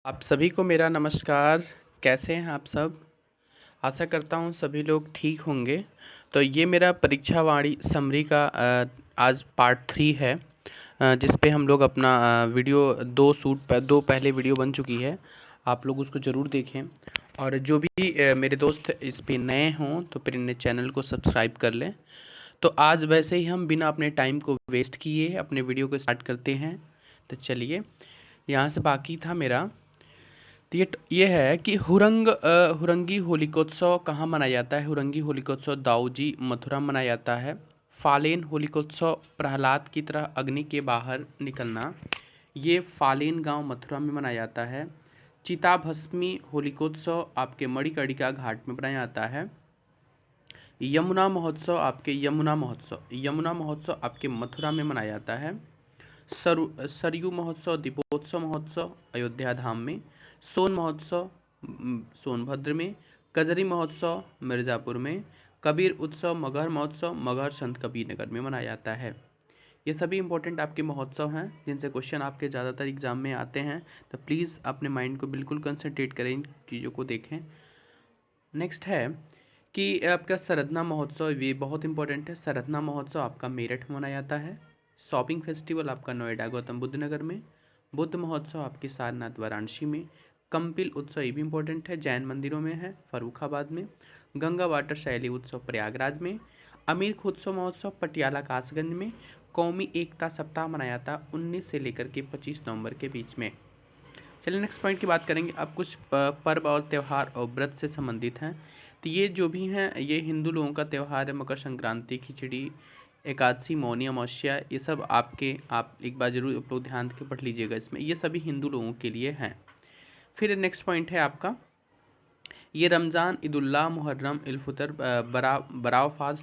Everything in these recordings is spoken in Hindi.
आप सभी को मेरा नमस्कार। कैसे हैं आप सब? आशा करता हूँ सभी लोग ठीक होंगे। तो ये मेरा परीक्षावाणी समरी का आज पार्ट 3 है, जिस पे हम लोग अपना वीडियो दो पहले वीडियो बन चुकी है। आप लोग उसको ज़रूर देखें, और जो भी मेरे दोस्त इस पे नए हों तो फिर इन्हें चैनल को सब्सक्राइब कर लें। तो आज वैसे ही हम बिना अपने टाइम को वेस्ट किए अपने वीडियो को स्टार्ट करते हैं। तो चलिए, यहाँ से बाकी था मेरा। तो ये है कि हुरंगी होलिकोत्सव कहाँ मनाया जाता है। हुरंगी होलिकोत्सव दाऊजी मथुरा में मनाया जाता है। फालेन होलिकोत्सव प्रहलाद की तरह अग्नि के बाहर निकलना, ये फालेन गांव मथुरा में मनाया जाता है। चिताभस्मी होलिकोत्सव आपके मणिकर्णिका घाट में मनाया जाता है। यमुना महोत्सव आपके मथुरा में मनाया जाता है। सरयू महोत्सव दीपोत्सव महोत्सव अयोध्या धाम में। सोन महोत्सव सोनभद्र में। कजरी महोत्सव मिर्ज़ापुर में। कबीर उत्सव मगहर महोत्सव मगहर संत कबीर नगर में मनाया जाता है। ये सभी इंपॉर्टेंट आपके महोत्सव हैं जिनसे क्वेश्चन आपके ज़्यादातर एग्जाम में आते हैं। तो प्लीज़ अपने माइंड को बिल्कुल कंसंट्रेट करें, इन चीज़ों को देखें। नेक्स्ट है कि आपका सरधना महोत्सव, ये बहुत इंपॉर्टेंट है। सरधना महोत्सव आपका मेरठ में मनाया जाता है। शॉपिंग फेस्टिवल आपका नोएडा गौतम बुद्ध नगर में। बुद्ध महोत्सव आपके सारनाथ वाराणसी में। कंपिल उत्सव ये भी इंपॉर्टेंट है, जैन मंदिरों में है, फर्रुखाबाद में। गंगा वाटर शैली उत्सव प्रयागराज में। अमीर खुत्सव महोत्सव पटियाला कासगंज में। कौमी एकता सप्ताह मनाया था 19 से लेकर के 25 नवंबर के बीच में। चलिए नेक्स्ट पॉइंट की बात करेंगे। अब कुछ पर्व और त्यौहार और व्रत से संबंधित हैं। तो ये जो भी हैं ये हिंदू लोगों का त्यौहार है। मकर संक्रांति, खिचड़ी, एकादशी, मौनी अमावस्या, ये सब आप एक बार जरूर आप लोग ध्यान के पढ़ लीजिएगा। इसमें ये सभी हिंदू लोगों के लिए हैं। फिर नेक्स्ट पॉइंट है आपका ये रमज़ान, ईदुल्लाह, मुहर्रम, इल्फितर, बराफात,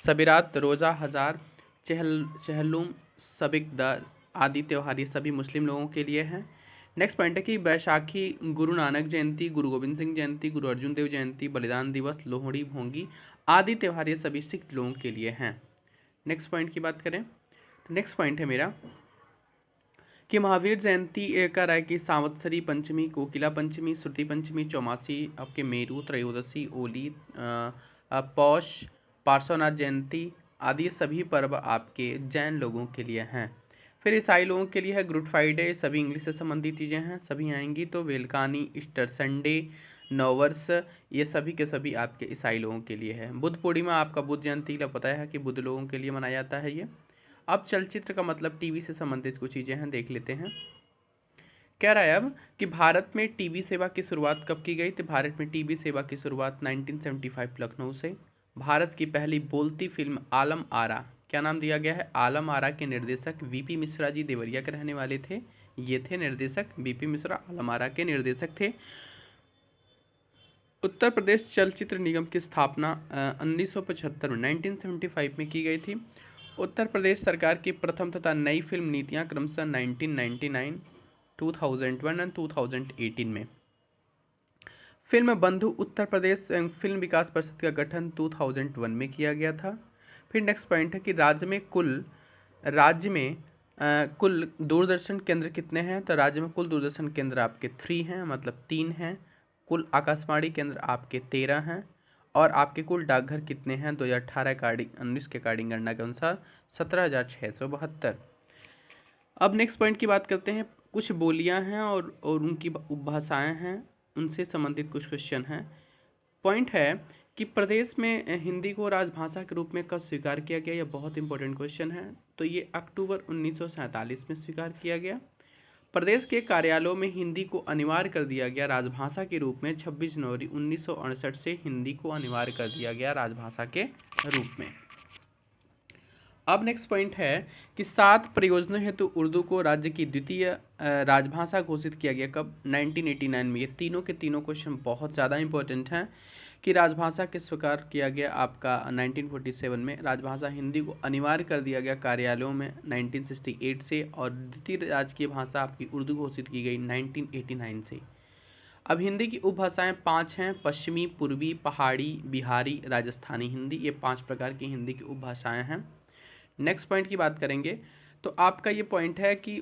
सबेरात, रोज़ा, हज़ार, चहलुम, सबिकदार आदि त्यौहार ये सभी मुस्लिम लोगों के लिए हैं। नेक्स्ट पॉइंट है कि बैसाखी, गुरु नानक जयंती, गुरु गोविंद सिंह जयंती, गुरु अर्जुन देव जयंती, बलिदान दिवस, लोहड़ी, भोंगी आदि त्यौहार ये सभी सिख लोगों के लिए हैं। नेक्स्ट पॉइंट की बात करें तो नेक्स्ट पॉइंट है मेरा कि महावीर जयंती का राय की सांवत्सरी पंचमी, कोकिला पंचमी, श्रुति पंचमी, चौमासी, आपके मेरू, त्रयोदशी, ओली, पौष, पार्श्वनाथ जयंती आदि सभी पर्व आपके जैन लोगों के लिए हैं। फिर ईसाई लोगों के लिए है गुड फ्राइडे, सभी इंग्लिश से संबंधित चीज़ें हैं, सभी आएंगी। तो वेलकानी, ईस्टर संडे, नववर्ष, ये सभी के सभी आपके ईसाई लोगों के लिए है। बुद्ध पूर्णिमा आपका बुद्ध जयंती का पता है कि बुद्ध लोगों के लिए मनाया जाता है ये। अब चलचित्र का मतलब टीवी से संबंधित कुछ चीज़ें हैं, देख लेते हैं। कह रहा है अब कि भारत में टीवी सेवा की शुरुआत कब की गई। तो भारत में टीवी सेवा की शुरुआत 1975 लखनऊ से। भारत की पहली बोलती फिल्म आलम आरा, क्या नाम दिया गया है? आलम आरा के निर्देशक वीपी मिश्रा जी देवरिया के रहने वाले थे। ये थे निर्देशक वीपी मिश्रा, आलम आरा के निर्देशक थे। उत्तर प्रदेश चलचित्र निगम की स्थापना 1975 में 1975 में की गई थी। उत्तर प्रदेश सरकार की प्रथम तथा नई फिल्म नीतियां क्रमशः 1999, 2001 और 2018 में। फिल्म बंधु उत्तर प्रदेश फिल्म विकास परिषद का गठन 2001 में किया गया था। फिर नेक्स्ट पॉइंट है कि कुल दूरदर्शन केंद्र कितने हैं। तो राज्य में कुल दूरदर्शन केंद्र आपके 3 हैं, मतलब 3 हैं। कुल आकाशवाणी केंद्र आपके 13 हैं। और आपके कुल डाकघर कितने हैं 2018 अकॉर्डिंग 19 के अकॉर्डिंग गणना के अनुसार 17,672। अब नेक्स्ट पॉइंट की बात करते हैं। कुछ बोलियां हैं और उनकी उपभाषाएं हैं, उनसे संबंधित कुछ क्वेश्चन हैं। पॉइंट है कि प्रदेश में हिंदी को राजभाषा के रूप में कब स्वीकार किया गया, यह बहुत इंपॉर्टेंट क्वेश्चन है। तो ये अक्टूबर 1947 में स्वीकार किया गया। प्रदेश के कार्यालयों में हिंदी को अनिवार्य कर दिया गया राजभाषा के रूप में 26 जनवरी 1968 से हिंदी को अनिवार्य कर दिया गया राजभाषा के रूप में। अब नेक्स्ट पॉइंट है कि 7 प्रयोजनों हेतु उर्दू को राज्य की द्वितीय राजभाषा घोषित किया गया कब? 1989 में। ये तीनों के तीनों क्वेश्चन बहुत ज़्यादा इंपॉर्टेंट हैं कि राजभाषा के स्वीकार किया गया आपका 1947 में। राजभाषा हिंदी को अनिवार्य कर दिया गया कार्यालयों में 1968 से, और द्वितीय राजकीय भाषा आपकी उर्दू घोषित की गई 1989 से। अब हिंदी की उपभाषाएं 5 हैं, पश्चिमी, पूर्वी, पहाड़ी, बिहारी, राजस्थानी हिंदी। ये 5 प्रकार की हिंदी की उपभाषाएं हैं। नेक्स्ट पॉइंट की बात करेंगे तो आपका ये पॉइंट है कि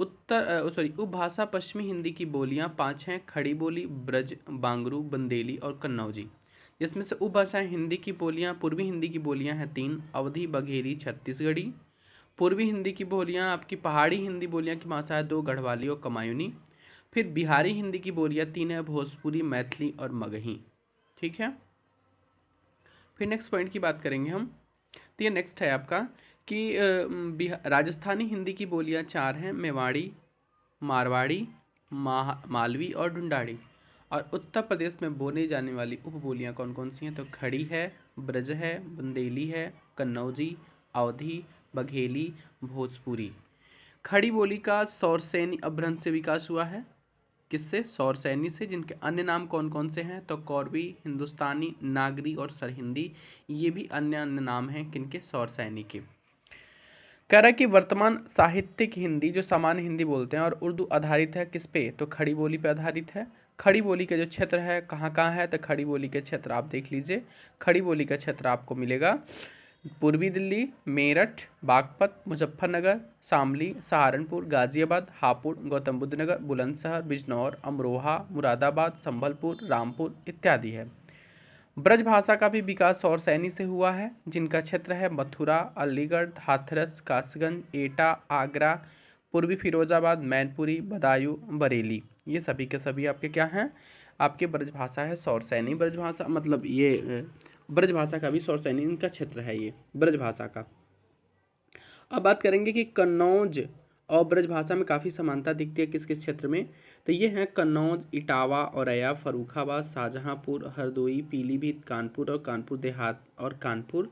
उपभाषा पश्चिमी हिंदी की बोलियां 5 हैं। खड़ी बोली, ब्रज, बांगरू, बंदेली और कन्नौजी। जिसमें से उपभाषाएं हिंदी की बोलियां, पूर्वी हिंदी की बोलियां हैं 3, अवधी, बघेली, छत्तीसगढ़ी। पूर्वी हिंदी की बोलियां आपकी पहाड़ी हिंदी बोलियां की भाषा है 2, गढ़वाली और कमायूनी। फिर बिहारी हिंदी की बोलियां 3 है, भोजपुरी, मैथिली और मगही। ठीक है। फिर नेक्स्ट पॉइंट की बात करेंगे हम। तो ये नेक्स्ट है आपका कि राजस्थानी हिंदी की बोलियां 4 हैं, मेवाड़ी, मारवाड़ी, मालवी और ढूंढाड़ी। और उत्तर प्रदेश में बोली जाने वाली उपबोलियां कौन कौन सी हैं? तो खड़ी है, ब्रज है, बुंदेली है, कन्नौजी, अवधी, बघेली, भोजपुरी। खड़ी बोली का सौरसैनी अपभ्रंश से विकास हुआ है। किससे? सौरसैनी से। जिनके अन्य नाम कौन कौन से हैं? तो कौरवी, हिंदुस्तानी, नागरी और सरहिंदी। ये भी अन्य नाम हैं किनके? सौरसैनी के। कह रहा है कि वर्तमान साहित्यिक हिंदी जो सामान्य हिंदी बोलते हैं और उर्दू आधारित है किस पे? तो खड़ी बोली पे आधारित है। खड़ी बोली का जो क्षेत्र है कहाँ कहाँ है? तो खड़ी बोली के क्षेत्र आप देख लीजिए। खड़ी बोली का क्षेत्र आपको मिलेगा पूर्वी दिल्ली, मेरठ, बागपत, मुजफ्फरनगर, शामली, सहारनपुर, गाजियाबाद, हापुड़, गौतम बुद्ध नगर, बुलंदशहर, बिजनौर, अमरोहा, मुरादाबाद, संभलपुर, रामपुर इत्यादि है। ब्रज भाषा का भी विकास सौरसैनी से हुआ है, जिनका क्षेत्र है मथुरा, अलीगढ़, हाथरस, कासगंज, एटा, आगरा, पूर्वी फिरोजाबाद, मैनपुरी, बदायूं, बरेली। ये सभी के सभी आपके क्या हैं? आपके ब्रज भाषा है सौरसैनी ब्रज भाषा, मतलब ये ब्रज भाषा का भी सौरसैनी इनका क्षेत्र है ये ब्रज भाषा का। अब बात करेंगे कि कन्नौज और ब्रज भाषा में काफ़ी समानता दिखती है किस किस क्षेत्र में? तो ये हैं कन्नौज, इटावा, औरैया, फर्रुखाबाद, शाहजहांपुर, हरदोई, पीलीभीत, कानपुर और कानपुर देहात और कानपुर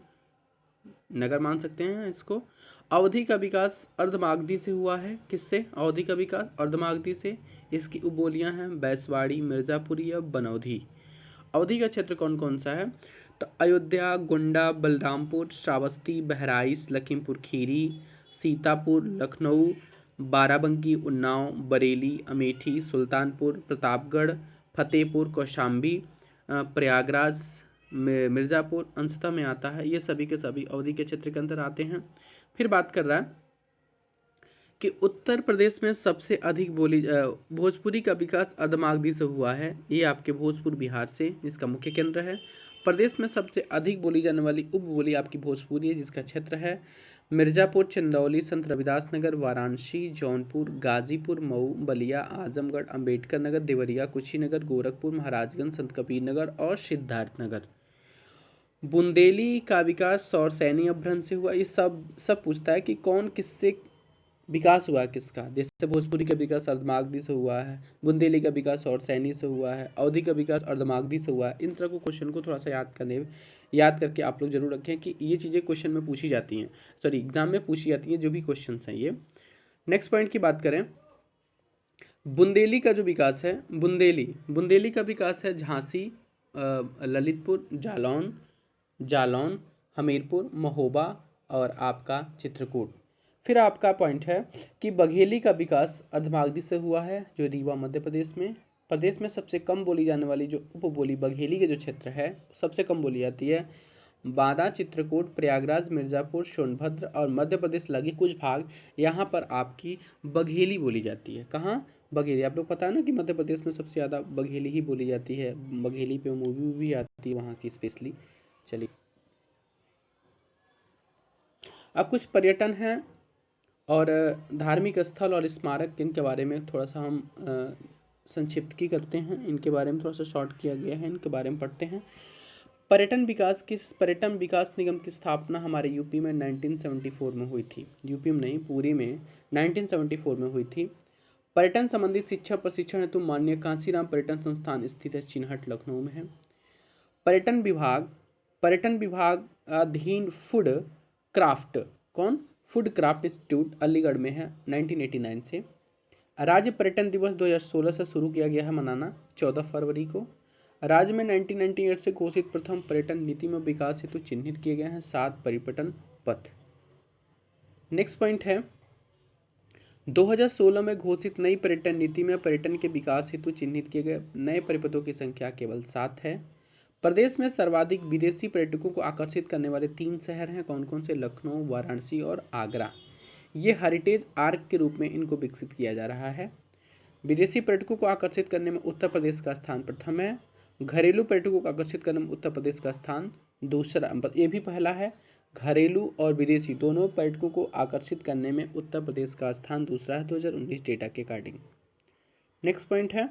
नगर मान सकते हैं इसको। अवधी का विकास अर्धमागधी से हुआ है। किससे? अवधी का विकास अर्धमागधी से। इसकी उपबोलियां हैं बैसवाड़ी, मिर्जापुरी और बनौधी। अवधी का क्षेत्र कौन कौन सा है? तो अयोध्या, गोंडा, बलरामपुर, श्रावस्ती, बहराइच, लखीमपुर खीरी, सीतापुर, लखनऊ, बाराबंकी, उन्नाव, बरेली, अमेठी, सुल्तानपुर, प्रतापगढ़, फतेहपुर, कौशाम्बी, प्रयागराज, मिर्ज़ापुर अंशतः में आता है। ये सभी के सभी अवधी के क्षेत्र के अंदर आते हैं। फिर बात कर रहा है कि उत्तर प्रदेश में सबसे अधिक बोली भोजपुरी का विकास अर्धमागधी से हुआ है। ये आपके भोजपुर बिहार से, जिसका मुख्य केंद्र है। प्रदेश में सबसे अधिक बोली जाने वाली उपबोली आपकी भोजपुरी है, जिसका क्षेत्र है मिर्ज़ापुर, चंदौली, संत रविदास नगर, वाराणसी, जौनपुर, गाजीपुर, मऊ, बलिया, आजमगढ़, अंबेडकर नगर, देवरिया, कुशीनगर, गोरखपुर, महाराजगंज, संत कबीर नगर और सिद्धार्थ नगर। बुंदेली का विकास सौरसैनी अपभ्रंश से हुआ। ये सब पूछता है कि कौन किससे विकास हुआ किसका? जैसे भोजपुरी का विकास अर्धमागधी से हुआ है, बुंदेली का विकास सौरसैनी से हुआ है, अवधी का विकास अर्धमागधी से हुआ है। इन तरह को क्वेश्चन को थोड़ा सा याद करके आप लोग जरूर रखें कि ये चीज़ें क्वेश्चन में पूछी जाती हैं, सॉरी एग्जाम में पूछी जाती हैं जो भी क्वेश्चन हैं ये। नेक्स्ट पॉइंट की बात करें, बुंदेली का जो विकास है, बुंदेली का विकास है झांसी, ललितपुर, जालौन, हमीरपुर, महोबा और आपका चित्रकूट। फिर आपका पॉइंट है कि बघेली का विकास अर्धमागधी से हुआ है, जो रीवा मध्य प्रदेश में। प्रदेश में सबसे कम बोली जाने वाली जो उपबोली बघेली के जो क्षेत्र है सबसे कम बोली जाती है बांदा, चित्रकूट, प्रयागराज, मिर्ज़ापुर, सोनभद्र और मध्य प्रदेश लगे कुछ भाग, यहाँ पर आपकी बघेली बोली जाती है। कहाँ? बघेली। आप लोग पता है ना कि मध्य प्रदेश में सबसे ज़्यादा बघेली ही बोली जाती है। बघेली पे मूवी भी आती है वहाँ की स्पेशली। चलिए, अब कुछ पर्यटन हैं और धार्मिक स्थल और स्मारक, इनके बारे में थोड़ा सा हम संक्षिप्त की करते हैं। इनके बारे में थोड़ा सा शॉर्ट किया गया है, इनके बारे में पढ़ते हैं। पर्यटन विकास निगम की स्थापना हमारे यूपी में 1974 में हुई थी। यूपी में नहीं, पूरी में 1974 में हुई थी। पर्यटन संबंधी शिक्षा प्रशिक्षण हेतु माननीय कांसीराम पर्यटन संस्थान स्थित है, चिन्हट, लखनऊ में है। पर्यटन विभाग अधीन फूड क्राफ्ट इंस्टीट्यूट अलीगढ़ में है 1989 से। राज्य पर्यटन दिवस 2016 से शुरू किया गया है मनाना 14 फरवरी को। राज्य में 1998 से घोषित प्रथम पर्यटन नीति में विकास हेतु चिन्हित किए गए हैं 7 पर्यटन पथ। नेक्स्ट पॉइंट है 2016 में घोषित नई पर्यटन नीति में पर्यटन के विकास हेतु चिन्हित किए गए नए परिपथों की संख्या केवल 7 है। प्रदेश में सर्वाधिक विदेशी पर्यटकों को आकर्षित करने वाले 3 शहर हैं, कौन कौन से? लखनऊ, वाराणसी और आगरा। ये हेरिटेज आर्क के रूप में इनको विकसित किया जा रहा है। विदेशी पर्यटकों को आकर्षित करने में उत्तर प्रदेश का स्थान प्रथम है। घरेलू पर्यटकों को आकर्षित करने में उत्तर प्रदेश का स्थान दूसरा, ये भी पहला है। घरेलू और विदेशी दोनों पर्यटकों को आकर्षित करने में उत्तर प्रदेश का स्थान दूसरा है 2019 डेटा के अकॉर्डिंग। नेक्स्ट पॉइंट है,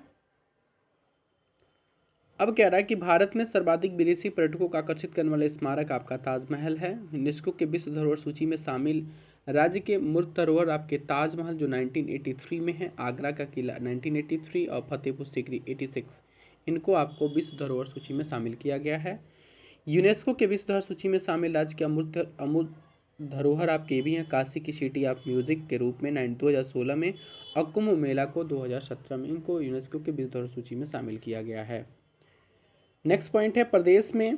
अब कह रहा है कि भारत में सर्वाधिक विदेशी पर्यटकों को आकर्षित करने वाला स्मारक आपका ताजमहल है। यूनेस्को के विश्व धरोहर सूची में शामिल राज्य के मूर्त धरोहर आपके ताजमहल जो 1983 में है, आगरा का किला 1983 और फतेहपुर सीकरी 86, इनको आपको विश्व धरोहर सूची में शामिल किया गया है। यूनेस्को के विश्व धरोहर सूची में शामिल राज्य के अमूर्त धरोहर आपके भी हैं, काशी की सिटी ऑफ म्यूजिक के रूप में 2016 में और कुंभ मेला को 2017 में, इनको यूनेस्को के विश्व धरोहर सूची में शामिल किया गया है। नेक्स्ट पॉइंट है, प्रदेश में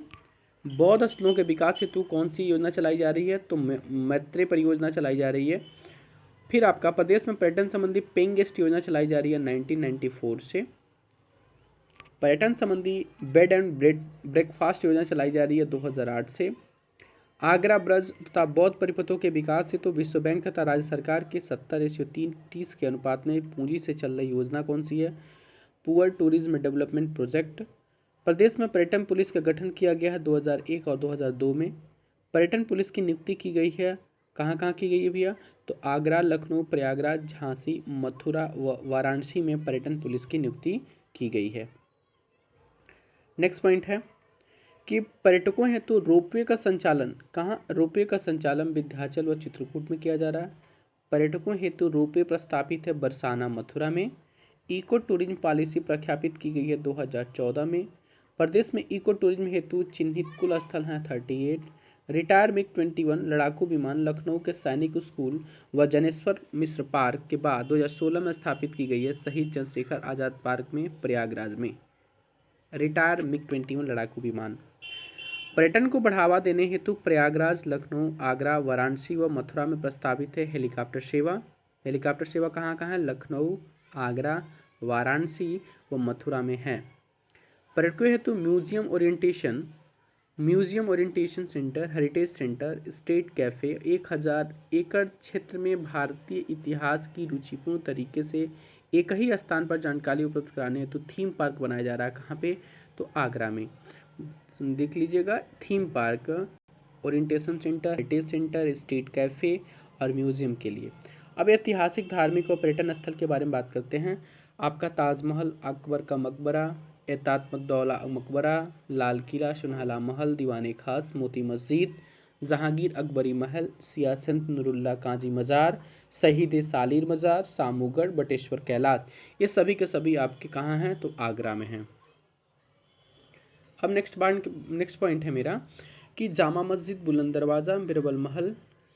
बौद्ध स्थलों के विकास हेतु कौन सी योजना चलाई जा रही है? तो मैत्री परियोजना चलाई जा रही है। फिर आपका प्रदेश में पर्यटन संबंधी पेइंग गेस्ट योजना चलाई जा रही है 1994 से। पर्यटन संबंधी बेड एंड ब्रेकफास्ट योजना चलाई जा रही है 2008 से। आगरा ब्रज तथा बौद्ध परिपथों के विकास हेतु विश्व बैंक तथा राज्य सरकार के 70:30 के अनुपात में पूंजी से चल रही योजना कौन सी है? Poor tourism development project. प्रदेश में पर्यटन पुलिस का गठन किया गया है 2001 और 2002 में। पर्यटन पुलिस की नियुक्ति की गई है, कहाँ कहाँ की गई है भैया? तो आगरा, लखनऊ, प्रयागराज, झांसी, मथुरा व वाराणसी में पर्यटन पुलिस की नियुक्ति की गई है। नेक्स्ट पॉइंट है कि पर्यटकों हेतु रोपवे का संचालन कहाँ? रोपवे का संचालन विंध्याचल व चित्रकूट में किया जा रहा है। पर्यटकों हेतु रोपवे प्रस्तावित है बरसाना, मथुरा में। इको टूरिज्म पॉलिसी प्रख्यापित की गई है 2014 में। प्रदेश में इको टूरिज्म हेतु चिन्हित कुल स्थल हैं 38। रिटायर मिग 21 लड़ाकू विमान लखनऊ के सैनिक स्कूल व जनेश्वर मिश्र पार्क के बाद 2016 में स्थापित की गई है शहीद चंद्रशेखर आज़ाद पार्क में प्रयागराज में। रिटायर मिग 21 लड़ाकू विमान। पर्यटन को बढ़ावा देने हेतु प्रयागराज, लखनऊ, आगरा, वाराणसी व मथुरा में प्रस्तावित है हेलीकॉप्टर सेवा। हेलीकॉप्टर सेवा कहाँ कहाँ है? लखनऊ, आगरा, वाराणसी व मथुरा में है। पर्यटकों हेतु museum orientation centre, heritage centre, state cafe, 1000 एकड़ क्षेत्र में भारतीय इतिहास की रुचिपूर्ण तरीके से एक ही स्थान पर जानकारी उपलब्ध कराने हेतु थीम पार्क बनाया जा रहा है। कहाँ पे? तो आगरा में। देख लीजिएगा, theme park, orientation centre, heritage centre, state cafe और म्यूजियम के लिए। अब ऐतिहासिक, धार्मिक और पर्यटन स्थल के बारे में बात करते हैं। आपका ताजमहल, अकबर का मकबरा, एतात्मदौला मकबरा, लाल किला, सुनहला महल, दीवाने खास, मोती मस्जिद, जहांगीर अकबरी महल, सियासत नूरुल्लाह काजी मज़ार, शहीद सालिर मज़ार, सामूगढ़, बटेश्वर कैलाश, ये सभी के सभी आपके कहाँ हैं? तो आगरा में हैं। अब नेक्स्ट पॉइंट है मेरा कि जामा मस्जिद, बुलंद दरवाज़ा, बिरबल महल,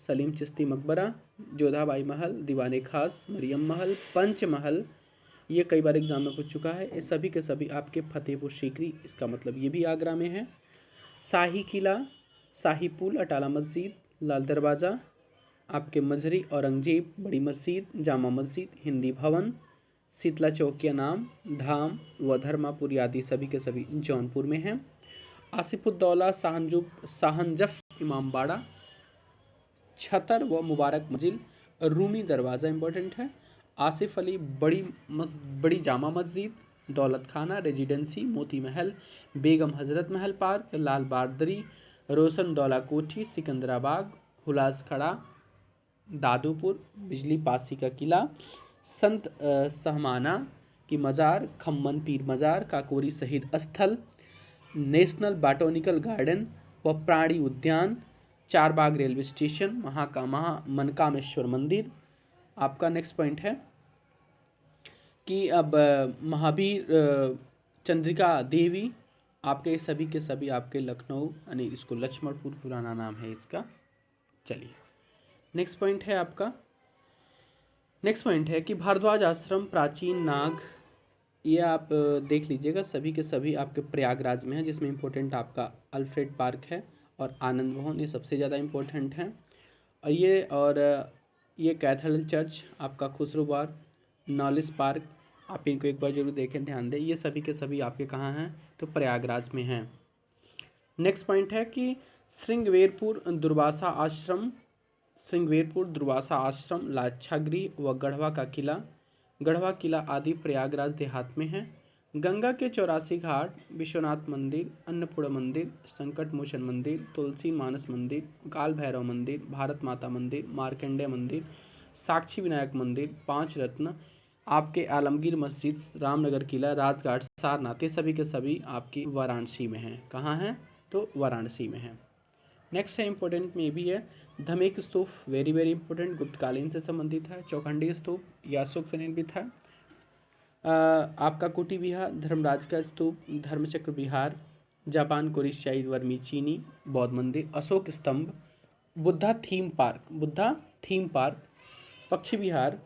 सलीम चिश्ती मकबरा, जोधाबाई महल, दीवाने खास, मरियम महल, पंच महल, ये कई बार एग्जाम में पूछ चुका है। ये सभी के सभी आपके फतेहपुर सीकरी, इसका मतलब ये भी आगरा में है। शाही किला, शाही पुल, अटाला मस्जिद, लाल दरवाज़ा, आपके मजरी, औरंगजेब, बड़ी मस्जिद, जामा मस्जिद, हिंदी भवन, शीतला चौकिया नाम, धाम व धर्मापुरी आदि सभी के सभी जौनपुर में हैं। आसिफुद्दौला, शाहनजफ इमामबाड़ा, छतर व मुबारक मंजिल, रूमी दरवाज़ा इंपॉर्टेंट है। आसिफ अली बड़ी जामा मस्जिद, दौलत खाना रेजिडेंसी, मोती महल, बेगम हजरत महल पार्क, लाल बारदरी, रोशन दौला कोठी, सिकंदराबाग, हुलास खड़ा, दादूपुर, बिजली पासी का किला, संत सहमाना की मज़ार, खम्मन पीर मज़ार, काकोरी शहीद स्थल, नेशनल बॉटनिकल गार्डन व प्राणी उद्यान, चारबाग रेलवे स्टेशन, मनकामेश्वर मंदिर। आपका नेक्स्ट पॉइंट है कि अब महावीर चंद्रिका देवी, आपके सभी के सभी आपके लखनऊ, यानी इसको लक्ष्मणपुर पुराना नाम है इसका। चलिए नेक्स्ट पॉइंट है आपका, नेक्स्ट पॉइंट है कि भारद्वाज आश्रम, प्राचीन नाग, ये आप देख लीजिएगा, सभी के सभी आपके प्रयागराज में है, जिसमें इम्पोर्टेंट आपका अल्फ्रेड पार्क है और आनंद भवन, ये सबसे ज़्यादा इम्पोर्टेंट हैं। और ये कैथेड्रल चर्च, आपका खुसरोबाग, नॉलेज पार्क, आप इनको एक बार जरूर देखें, ध्यान दें, ये सभी के सभी आपके कहाँ हैं? तो प्रयागराज में हैं। नेक्स्ट पॉइंट है कि श्रृंगवेरपुर दुर्वासा आश्रम, श्रृंगवेरपुर, दुर्वासा आश्रम, लाक्षागृह व गढ़वा का किला, गढ़वा किला आदि प्रयागराज देहात में है। गंगा के 84 घाट, विश्वनाथ मंदिर, अन्नपूर्णा मंदिर, संकट मोचन मंदिर, तुलसी मानस मंदिर, काल भैरव मंदिर, भारत माता मंदिर, मार्कंडेय मंदिर, साक्षी विनायक मंदिर, 5 रत्न, आपके आलमगीर मस्जिद, रामनगर किला, राजघाट, सारनाथ, ये सभी के सभी आपकी वाराणसी में हैं। कहाँ हैं? तो वाराणसी में है। नेक्स्ट है इंपॉर्टेंट में भी है धमेक स्तूप, वेरी वेरी इंपॉर्टेंट, गुप्तकालीन से संबंधित है। चौखंडी स्तूप यह अशोक से निर्मित है। आपका कुटी विहार, धर्मराज का स्तूप, धर्मचक्र विहार, जापान कोरिशियाई वर्मी चीनी, बौद्ध मंदिर, अशोक स्तंभ, बुद्धा थीम पार्क, पक्षी विहार,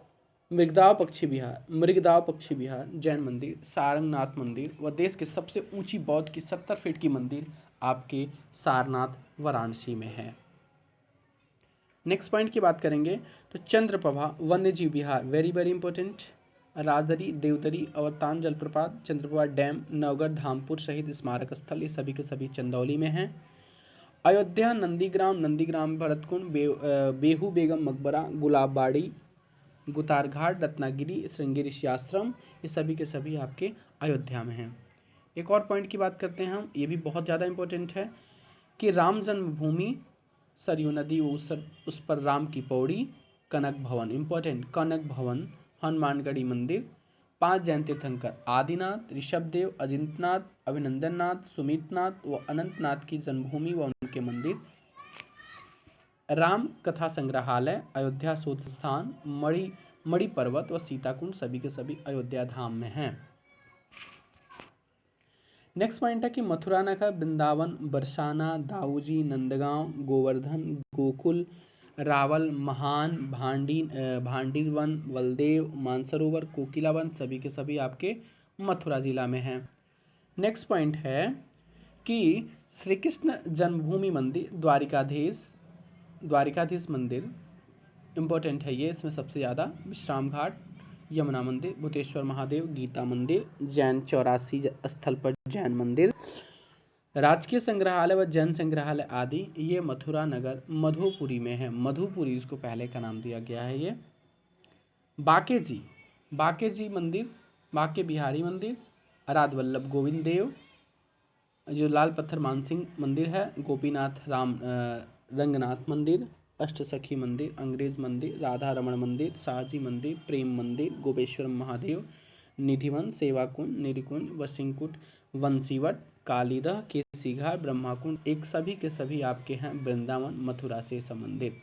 मृगदाव पक्षी विहार, जैन मंदिर, सारंगनाथ मंदिर व देश के सबसे ऊंची बौद्ध की 70 फीट की मंदिर आपके सारनाथ वाराणसी में है। नेक्स्ट पॉइंट की बात करेंगे तो चंद्रप्रभा वन्य जीव विहार, very very important, Rajdari, Devdari, Avtan जलप्रपात, चंद्रप्रभा डैम, नवगढ़ धामपुर शहीद स्मारक स्थल, ये सभी के सभी चंदौली में हैं। अयोध्या नंदीग्राम भरतकुंड, बेहू बेगम मकबरा, गुलाबबाड़ी, गुतारघाट, रत्नागिरी, श्रृंगेरी आश्रम, ये सभी के सभी आपके अयोध्या में हैं। एक और पॉइंट की बात करते हैं हम, ये भी बहुत ज़्यादा इंपॉर्टेंट है कि राम जन्मभूमि, सरयू नदी उस पर राम की पौड़ी, कनक भवन इंपॉर्टेंट, कनक भवन, हनुमानगढ़ी मंदिर, 5 जैन तीर्थंकर, आदिनाथ, ऋषभदेव, अजिंतनाथ, अभिनंदननाथ, सुमितनाथ व अनंतनाथ की जन्मभूमि व उनके मंदिर, राम कथा संग्रहालय, अयोध्या शोध स्थान, मणि पर्वत व सीताकुंड, सभी के सभी अयोध्या धाम में हैं। नेक्स्ट पॉइंट है कि मथुरा नगर, वृंदावन, बरसाना, दाऊजी, नंदगांव, गोवर्धन, गोकुल, रावल, महान, भांडीवन, बलदेव, मानसरोवर, कोकिलावन, सभी के सभी आपके मथुरा जिला में हैं। नेक्स्ट पॉइंट है कि श्री कृष्ण जन्मभूमि मंदिर, द्वारिकाधीश मंदिर इम्पोर्टेंट है ये, इसमें सबसे ज़्यादा, विश्राम घाट, यमुना मंदिर, भूतेश्वर महादेव, गीता मंदिर, जैन 84 स्थल पर जैन मंदिर, राजकीय संग्रहालय व जैन संग्रहालय आदि, ये मथुरा नगर मधुपुरी में है। मधुपुरी इसको पहले का नाम दिया गया है। ये बांके मंदिर, बांके बिहारी मंदिर, राध वल्लभ गोविंद देव, जो लाल पत्थर मानसिंह मंदिर है, गोपीनाथ रंगनाथ मंदिर, अष्टसखी मंदिर, अंग्रेज मंदिर, राधा रमण मंदिर, शाहजी मंदिर, प्रेम मंदिर, गोपेश्वर महादेव, निधिवन, सेवाकुंड, निरिकुंड, वसिंकुट, वंशीवट, कालीदह, केसीघाट, ब्रह्माकुंड, एक सभी के सभी आपके हैं वृंदावन मथुरा से संबंधित।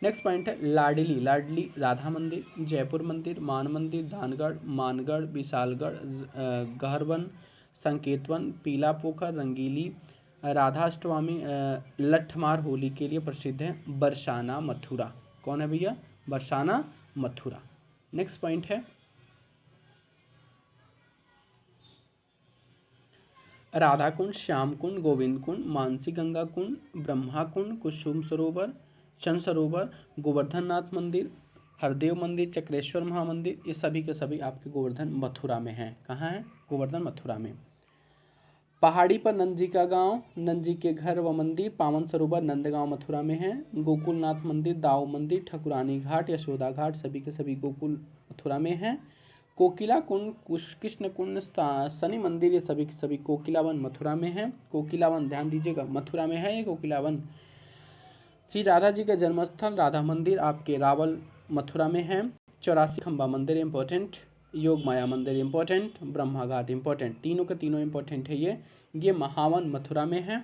नेक्स्ट पॉइंट है लाडली राधा मंदिर, जयपुर मंदिर, मान मंदिर, दानगढ़, मानगढ़, विशालगढ़, गहरवन, संकेतवन, पीला पोखर, रंगीली, राधाष्टमी, लट्ठमार होली के लिए प्रसिद्ध है, बरसाना मथुरा। कौन है भैया? बरसाना मथुरा। नेक्स्ट पॉइंट है राधा कुंड, श्याम कुंड, गोविंद कुंड, मानसी गंगा कुंड, ब्रह्मा कुंड, कुसुम सरोवर, शन सरोवर, गोवर्धन नाथ मंदिर, हरदेव मंदिर, चक्रेश्वर महामंदिर, ये सभी के सभी आपके गोवर्धन मथुरा में हैं। कहाँ है? गोवर्धन मथुरा में। पहाड़ी पर नंदजी का गांव, नंदजी के घर व मंदिर, पावन सरोवर, नंदगांव मथुरा में है। गोकुलनाथ मंदिर, दाऊ मंदिर, ठकुरानी घाट, यशोदा घाट, सभी के सभी गोकुल मथुरा में है। कोकिला कुंड, कृष्ण कुंड, शनि मंदिर, ये सभी के सभी कोकिलावन मथुरा में है। कोकिलावन ध्यान दीजिएगा मथुरा में है ये कोकिलावन। श्री राधा जी का जन्मस्थल राधा मंदिर आपके रावल मथुरा में है। 84 खंबा मंदिर इंपॉर्टेंट, योग माया मंदिर इंपॉर्टेंट, ब्रह्मा घाट इंपॉर्टेंट, तीनों के तीनों इंपॉर्टेंट है ये महावन मथुरा में है।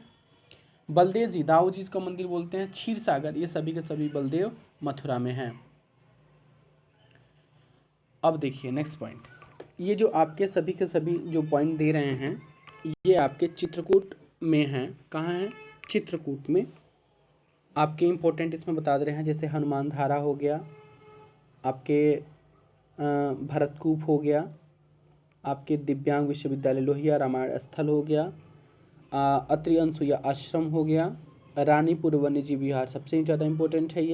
बलदेव जी, दाऊ जी का मंदिर बोलते हैं, क्षीर सागर, ये सभी के सभी बलदेव मथुरा में हैं। अब देखिए नेक्स्ट पॉइंट, ये जो आपके सभी के सभी जो पॉइंट दे रहे हैं ये आपके चित्रकूट में हैं। कहाँ हैं? चित्रकूट में। आपके इंपॉर्टेंट इसमें बता दे रहे हैं, जैसे हनुमान धारा हो गया, आपके भरतकूप हो गया, आपके दिव्यांग विश्वविद्यालय लोहिया रामायण स्थल हो गया, अत्रि अनसुईया आश्रम हो गया, रानीपुर वन्यजीव विहार सबसे ज़्यादा इम्पोर्टेंट है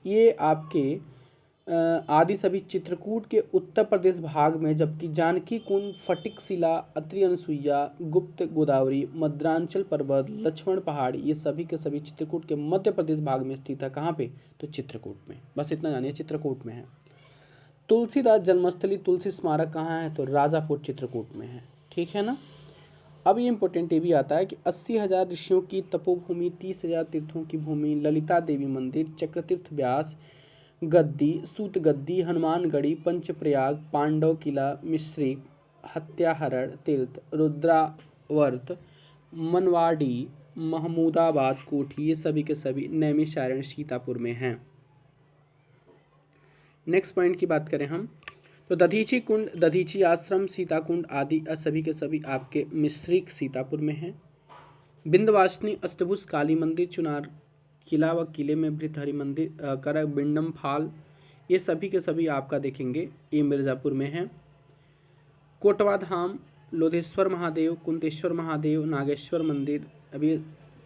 ये आपके आदि सभी चित्रकूट के उत्तर प्रदेश भाग में, जबकि जानकी कुंड, फटिक शिला, अत्रि अनसुईया, गुप्त गोदावरी, मद्रांचल पर्वत, लक्ष्मण पहाड़, ये सभी के सभी चित्रकूट के मध्य प्रदेश भाग में स्थित है। कहाँ पे? तो चित्रकूट में। बस इतना जानिए, चित्रकूट में है। तुलसीदास जन्मस्थली तुलसी स्मारक कहाँ है? तो राजापुर चित्रकूट में है। ठीक है ना। अब ये इंपॉर्टेंट ये भी आता है कि 80,000 ऋषियों की तपोभूमि, 30,000 तीर्थों की भूमि, ललिता देवी मंदिर, चक्रतीर्थ व्यास गद्दी, सूत गद्दी, हनुमानगढ़ी, पंचप्रयाग, पांडव किला, मिश्रिक, हत्याहरण तीर्थ, रुद्रावर्त, मनवाड़ी, महमूदाबाद कोठी, ये सभी के सभी नैमिषारण्य सीतापुर में हैं। नेक्स्ट पॉइंट की बात करें हम, तो दधीची कुंड, दधीची आश्रम, सीता कुंड आदि सभी के सभी आपके मिश्रिक सीतापुर में हैं। बिंदवासिनी अष्टभुज काली मंदिर, चुनार किला व किले में भृतहरि मंदिर, कर बिंडम फाल, ये सभी के सभी आपका देखेंगे ये मिर्ज़ापुर में है। कोटवा धाम, लोधेश्वर महादेव, कुंतेश्वर महादेव, नागेश्वर मंदिर। अभी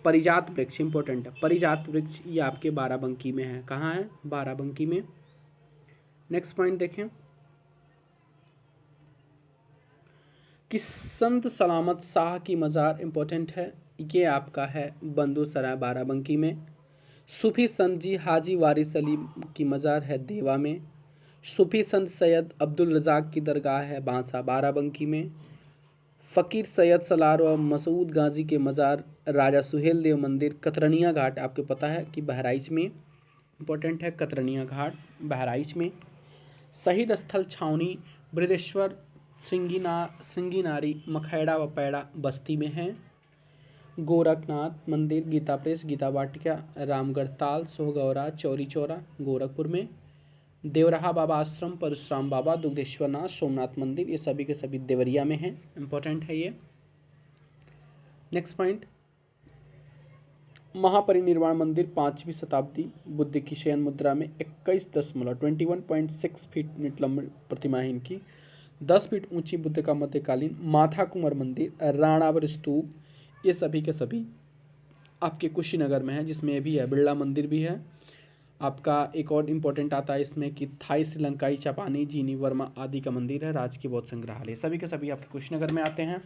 परिजात वृक्ष इंपॉर्टेंट है, परिजात वृक्ष ये आपके बाराबंकी में है। कहाँ है? बाराबंकी में। नेक्स्ट पॉइंट देखें कि संत सलामत शाह की मज़ार इंपॉर्टेंट है, ये आपका है बंदूसराय बाराबंकी में। सूफी संत जी हाजी वारिस अली की मज़ार है देवा में। सूफी संत सैयद अब्दुल रज़ाक की दरगाह है बांसा बाराबंकी में। फ़कीर सैयद सलार व मसूद गाजी के मज़ार राजा सुहेल देव मंदिर कतरनिया घाट, आपको पता है कि बहराइच में इंपॉर्टेंट है, कतरनिया घाट बहराइच में। शहीद स्थल छावनी, बृहदेश्वर, श्रृंगीनारी, मखैड़ा व पैड़ा बस्ती में है। गोरखनाथ मंदिर, गीता प्रेस, गीता वाटिका, रामगढ़ ताल, सोहगौरा, चौरी चौरा गोरखपुर में। देवराहा बाबा आश्रम, परशुराम बाबा, दुग्धेश्वर नाथ, सोमनाथ मंदिर, ये सभी के सभी देवरिया में हैं। इंपॉर्टेंट है ये। नेक्स्ट पॉइंट, महापरिनिर्वाण मंदिर 5वीं शताब्दी, बुद्ध की शयन मुद्रा में 21.6 फीट लंबी प्रतिमा है इनकी। 10 फीट ऊंची बुद्ध का मध्यकालीन माथा कुंवर मंदिर, राणावर स्तूप, ये सभी के सभी आपके कुशीनगर में है, जिसमें भी है बिरला मंदिर भी है। आपका एक और इम्पोर्टेंट आता है इसमें कि थाई, श्रीलंकाई, जापानी, जीनी वर्मा आदि का मंदिर है। राजकीय बौद्ध संग्रहालय, सभी के सभी आपके कुशीनगर में आते हैं।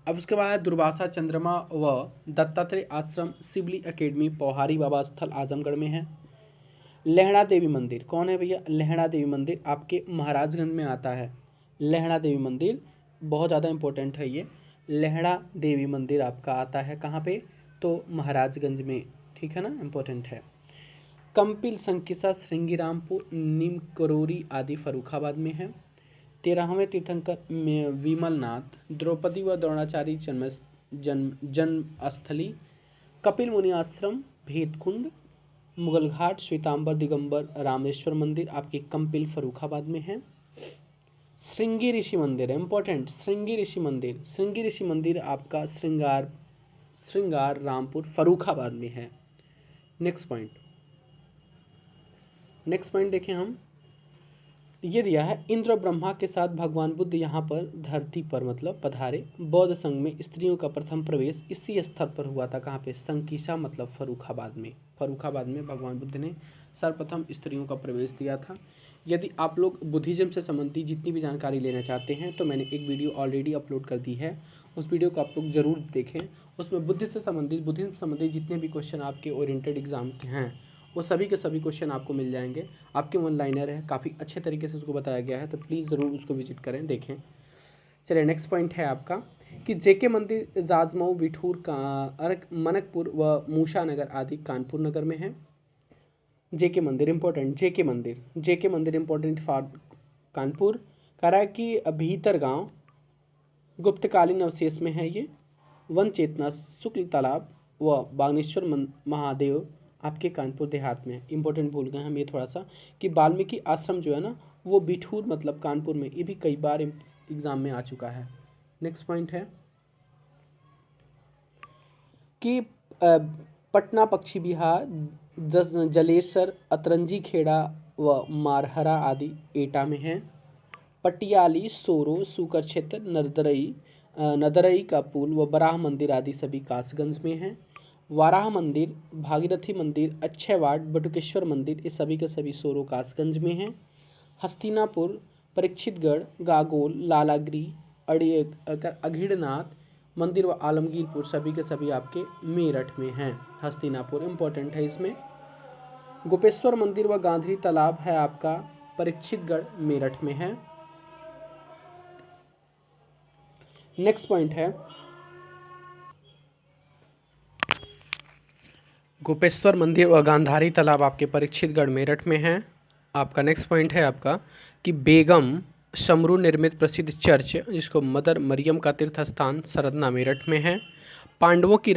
अब उसके बाद दुर्वासा चंद्रमा व दत्तात्रेय आश्रम, सिबली एकेडमी, पौहारी बाबा स्थल आजमगढ़ में है। लहड़ा देवी मंदिर कौन है भैया? लहड़ा देवी मंदिर आपके महाराजगंज में आता है। लहड़ा देवी मंदिर बहुत ज़्यादा इंपॉर्टेंट है ये। लहड़ा देवी मंदिर आपका आता है कहाँ पे? तो महाराजगंज में। ठीक है ना, इम्पोर्टेंट है। कंपिल, संकिसा, श्रृंगीरामपुर, नीम करोरी आदि फर्रुखाबाद में है। 13वें तीर्थंकर विमलनाथ, द्रौपदी व द्रोणाचार्य जन्म स्थली, कपिल मुनि आश्रम, भेदकुंड, मुगल घाट, श्वेतांबर दिगंबर रामेश्वर मंदिर आपके कंपिल फर्रुखाबाद में है। श्रृंगी ऋषि मंदिर है इंपॉर्टेंट, श्रृंगी ऋषि मंदिर, श्रृंगी ऋषि मंदिर आपका श्रृंगार रामपुर फर्रुखाबाद में है। नेक्स्ट पॉइंट देखें हम, ये दिया है इंद्र ब्रह्मा के साथ भगवान बुद्ध यहाँ पर धरती पर मतलब पधारे। बौद्ध संघ में स्त्रियों का प्रथम प्रवेश इसी स्थल पर हुआ था। कहाँ पे? संकीसा मतलब फर्रुखाबाद में। फर्रुखाबाद में भगवान बुद्ध ने सर्वप्रथम स्त्रियों का प्रवेश दिया था। यदि आप लोग बुद्धिज्म से संबंधित जितनी भी जानकारी लेना चाहते हैं तो मैंने एक वीडियो ऑलरेडी अपलोड कर दी है, उस वीडियो को आप लोग ज़रूर देखें। उसमें बुद्धिज्म से संबंधित जितने भी क्वेश्चन आपके ओरिएंटेड एग्जाम के हैं वो सभी के सभी क्वेश्चन आपको मिल जाएंगे। आपके वन लाइनर है, काफ़ी अच्छे तरीके से उसको बताया गया है, तो प्लीज़ ज़रूर उसको विजिट करें, देखें। चलिए नेक्स्ट पॉइंट है आपका कि जेके मंदिर जाजमऊ, विठूर का मनकपुर व मूसा नगर आदि कानपुर नगर में है। जेके मंदिर इंपॉर्टेंट, जेके मंदिर इंपॉर्टेंट फॉर कानपुर। करा कि भीतर गांव गुप्तकालीन अवशेष में है ये। वन चेतना, शुक्ल तालाब व बागेश्वर महादेव आपके कानपुर देहात में है। इंपॉर्टेंट भूल गए हम ये थोड़ा सा कि वाल्मीकि आश्रम जो है ना वो बिठूर मतलब कानपुर में, ये भी कई बार एग्जाम में आ चुका है। नेक्स्ट पॉइंट है कि पटना पक्षी विहार, जलेसर, अतरंजी खेड़ा व मारहरा आदि एटा में है। पटियाली, सोरो, सूकर क्षेत्र, नदरई का पुल व बराह मंदिर आदि सभी कासगंज में हैं। वाराह मंदिर, भागीरथी मंदिर, अक्षय वाट, बटुकेश्वर मंदिर, ये सभी के सभी सोरो कासगंज में हैं। हस्तिनापुर, परीक्षितगढ़, गागोल, लालागिरी, अघिड़नाथ मंदिर व आलमगीरपुर सभी के सभी आपके मेरठ में हैं। हस्तिनापुर इंपॉर्टेंट है इसमें। गोपेश्वर मंदिर व गांधी तालाब है आपका परीक्षितगढ़ मेरठ में है। नेक्स्ट पॉइंट है गोपेश्वर मंदिर व गांधारी तालाब आपके परीक्षितगढ़ मेरठ में है। आपका नेक्स्ट पॉइंट है आपका कि बेगम शमरू निर्मित प्रसिद्ध चर्च जिसको मदर मरियम का तीर्थ स्थान सरदना मेरठ में है। पांडवों की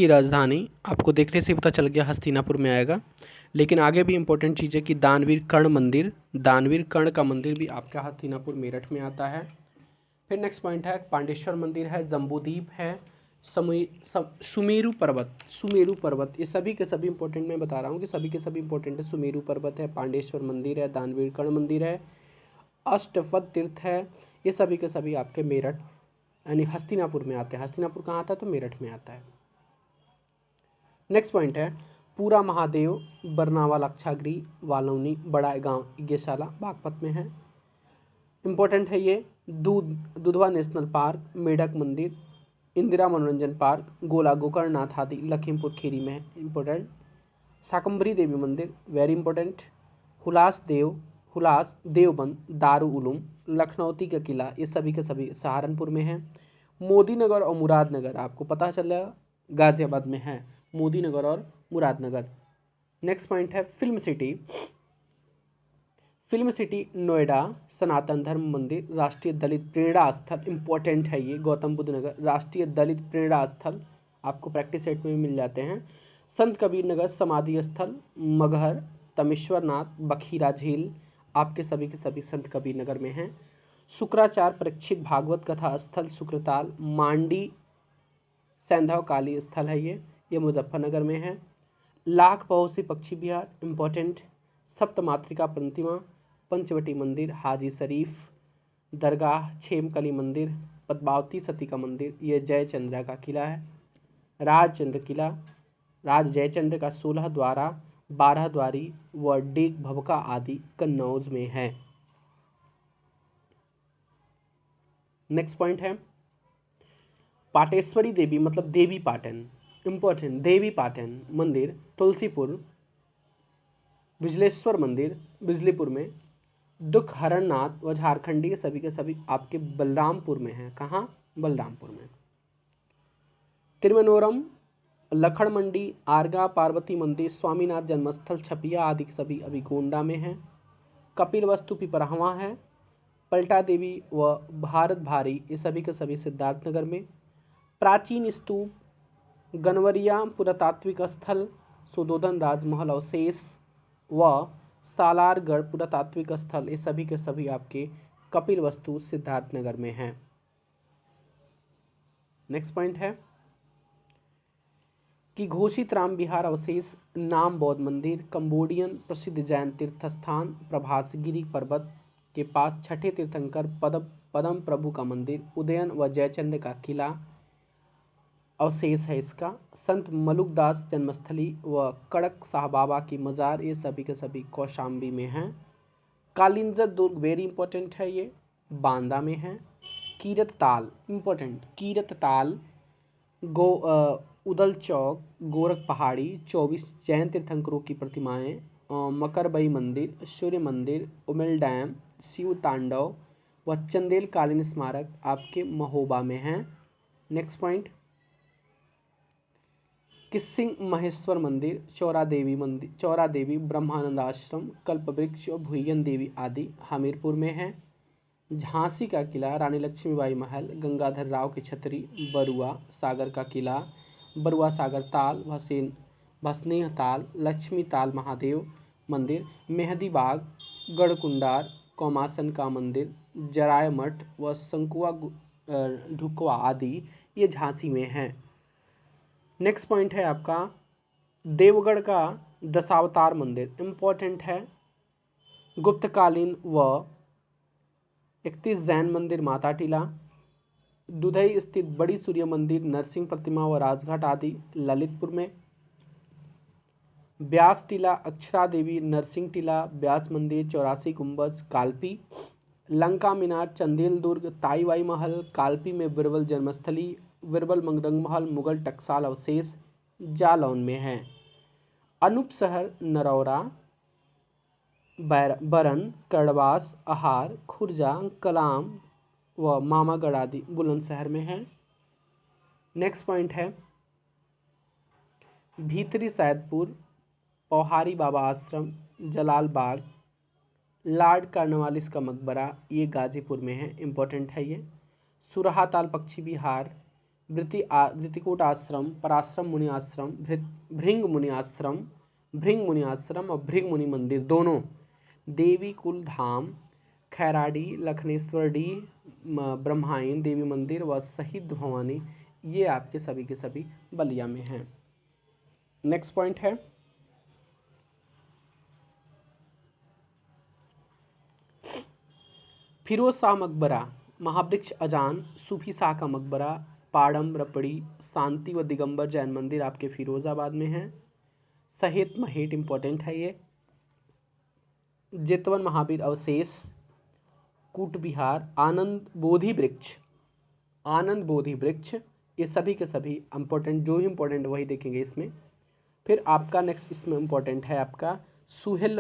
राजधानी आपको देखने से पता चल गया हस्तिनापुर में आएगा, लेकिन आगे भी इंपॉर्टेंट चीज़ है कि दानवीर कर्ण का मंदिर भी आपका हस्तिनापुर मेरठ में आता है। फिर नेक्स्ट पॉइंट है पांडेश्वर मंदिर है, जम्बूद्वीप है, सुमेरु पर्वत, ये सभी के सभी इंपॉर्टेंट मैं बता रहा हूँ कि सभी के सभी इंपॉर्टेंट है। सुमेरु पर्वत है, पांडेश्वर मंदिर है, दानवीर कर्ण मंदिर है, अष्टपद तीर्थ है, ये सभी के सभी आपके मेरठ यानी हस्तिनापुर में आते हैं। हस्तिनापुर कहाँ आता है तो मेरठ में आता है। नेक्स्ट पॉइंट है पूरा महादेव, बरनावा, लाक्षागृह, वालौनी, बड़ा गांव, यज्ञशाला बागपत में है। इंपॉर्टेंट है ये दुधवा नेशनल पार्क, मेढक मंदिर, इंदिरा मनोरंजन पार्क, गोला गोकर्णनाथ आदि लखीमपुर खीरी में है। इंपॉर्टेंट शाकंभरी देवी मंदिर वेरी इंपॉर्टेंट। हुलास देवबंद, दारू उलूम, लखनौती का किला, ये सभी के सभी सहारनपुर में है। मोदी नगर और मुरादनगर आपको पता चला गाजियाबाद में है, मोदी नगर और मुरादनगर। नेक्स्ट पॉइंट है फिल्म सिटी नोएडा, सनातन धर्म मंदिर, राष्ट्रीय दलित प्रेरणा स्थल इंपॉर्टेंट है ये, गौतम बुद्ध नगर राष्ट्रीय दलित प्रेरणा स्थल आपको प्रैक्टिस सेट में मिल जाते हैं। संत कबीर नगर समाधि स्थल, मगहर, तमेश्वर नाथ, बखीरा झील आपके सभी के सभी संत कबीर नगर में हैं। शुक्राचार्य परीक्षित भागवत कथा स्थल सुक्रताल, मांडी सैंधव काली स्थल है ये मुजफ्फरनगर में है। लाख पहोसी पक्षी विहार इंपॉर्टेंट, सप्तमातृका प्रतिमा, पंचवटी मंदिर, हाजी शरीफ दरगाह, छेमकली मंदिर, पद्मावती सती का मंदिर, ये जयचंद्र का किला है। राज जयचंद्र का 16 द्वारा, 12 द्वारी व डेक भवका आदि कन्नौज में है। नेक्स्ट पॉइंट है पाटेश्वरी देवी मतलब देवी पाटन इंपॉर्टेंट, देवी पाटन मंदिर तुलसीपुर, बिजलेश्वर मंदिर बिजलीपुर में, दुख हरणनाथ व झारखंडी के सभी आपके बलरामपुर में है। कहाँ? बलरामपुर में। तिरुवनंतपुरम, लखन मंडी, आरगा पार्वती मंदिर, स्वामीनाथ जन्मस्थल छपिया आदि सभी अभी गोंडा में है। कपिल वस्तु पिपराहवा है। पलटा देवी व भारत भारी ये सभी के सभी सिद्धार्थनगर में। प्राचीन स्तूप गनवरिया पुरातात्विक स्थल, सुदोधन राजमहल अवशेष व सालारगढ़ पुरातात्विक स्थल, ये सभी के सभी आपके कपिल वस्तु सिद्धार्थनगर में हैं। नेक्स्ट पॉइंट है कि घोषित राम विहार अवशेष, नाम बौद्ध मंदिर, कंबोडियन प्रसिद्ध जैन तीर्थ स्थान, प्रभासगिरी पर्वत के पास छठे तीर्थंकर पदम प्रभु का मंदिर, उदयन व जयचंद्र का किला अवशेष है इसका। संत मलुकदास जन्मस्थली व कड़क साहबाबा की मज़ार, ये सभी के सभी कौशाम्बी में हैं। कालिंजर दुर्ग वेरी इंपॉर्टेंट है, ये बांदा में है। कीरत ताल इंपॉर्टेंट, कीरत ताल उदल चौक, गोरख पहाड़ी, 24 जैन तीर्थंकरों की प्रतिमाएं, मकरबई मंदिर, सूर्य मंदिर, उमिल डैम, शिव तांडव व चंदेल कालीन स्मारक आपके महोबा में हैं। नेक्स्ट पॉइंट किसिंग महेश्वर मंदिर, चौरा देवी ब्रह्मानंद आश्रम, कल्पवृक्ष और भुयन देवी आदि हमीरपुर में है। झांसी का किला, रानी लक्ष्मीबाई महल, गंगाधर राव की छतरी, बरुआ सागर का किला, बरुआ सागर ताल, भसनेह ताल, लक्ष्मी ताल महादेव मंदिर, मेहदी बाग, गढ़कुंडार, कौमासन का मंदिर, जराय मठ व शंकुआ ढुकवा आदि ये झांसी में हैं। नेक्स्ट पॉइंट है आपका देवगढ़ का दशावतार मंदिर इंपॉर्टेंट है। गुप्तकालीन व 31 जैन मंदिर, माता टीला, दुधई स्थित बड़ी सूर्य मंदिर, नरसिंह प्रतिमा व राजघाट आदि ललितपुर में। ब्यास टीला, अक्षरा देवी, नरसिंह टीला, ब्यास मंदिर, 84 गुंबज, कालपी। लंका मीनार, चंदेल दुर्ग, ताईवाई महल, कालपी में बिरबल जन्मस्थली, बिरबल रंग महल, मुगल टकसाल अवशेष जालौन में है। अनूप शहर, नरौरा, बरन, करवास, आहार, खुर्जा, कलाम व मामागढ़ आदि बुलंदशहर में है। नेक्स्ट पॉइंट है भीतरी सैदपुर, पौहारी बाबा आश्रम, जलाल बाग, लॉर्ड कार्नवालिस का मकबरा, ये गाजीपुर में है, इम्पोर्टेंट है ये। सुरहाताल पक्षी विहार, वृतिकूट आश्रम, पराश्रम मुनि आश्रम, भृंग मुनि आश्रम, और भृंग मुनि मंदिर दोनों, देवी कुल धाम, खैराडी, लखनेश्वर डी, ब्रह्मायन देवी मंदिर व शहीद भवानी, ये आपके सभी के सभी बलिया में हैं। नेक्स्ट पॉइंट है फिरोज शाह मकबरा, महावृक्ष अजान, सूफी शाह का मकबरा, पाड़म, रपड़ी, शांति व दिगंबर जैन मंदिर आपके फिरोजाबाद में है। सहेत महेट इंपॉर्टेंट है ये। जेतवन महावीर अवशेष, कूट विहार, आनंद बोधि वृक्ष, ये सभी के सभी इंपॉर्टेंट, जो ही इंपॉर्टेंट वही देखेंगे इसमें। फिर आपका नेक्स्ट इसमें इंपॉर्टेंट है आपका सुहेल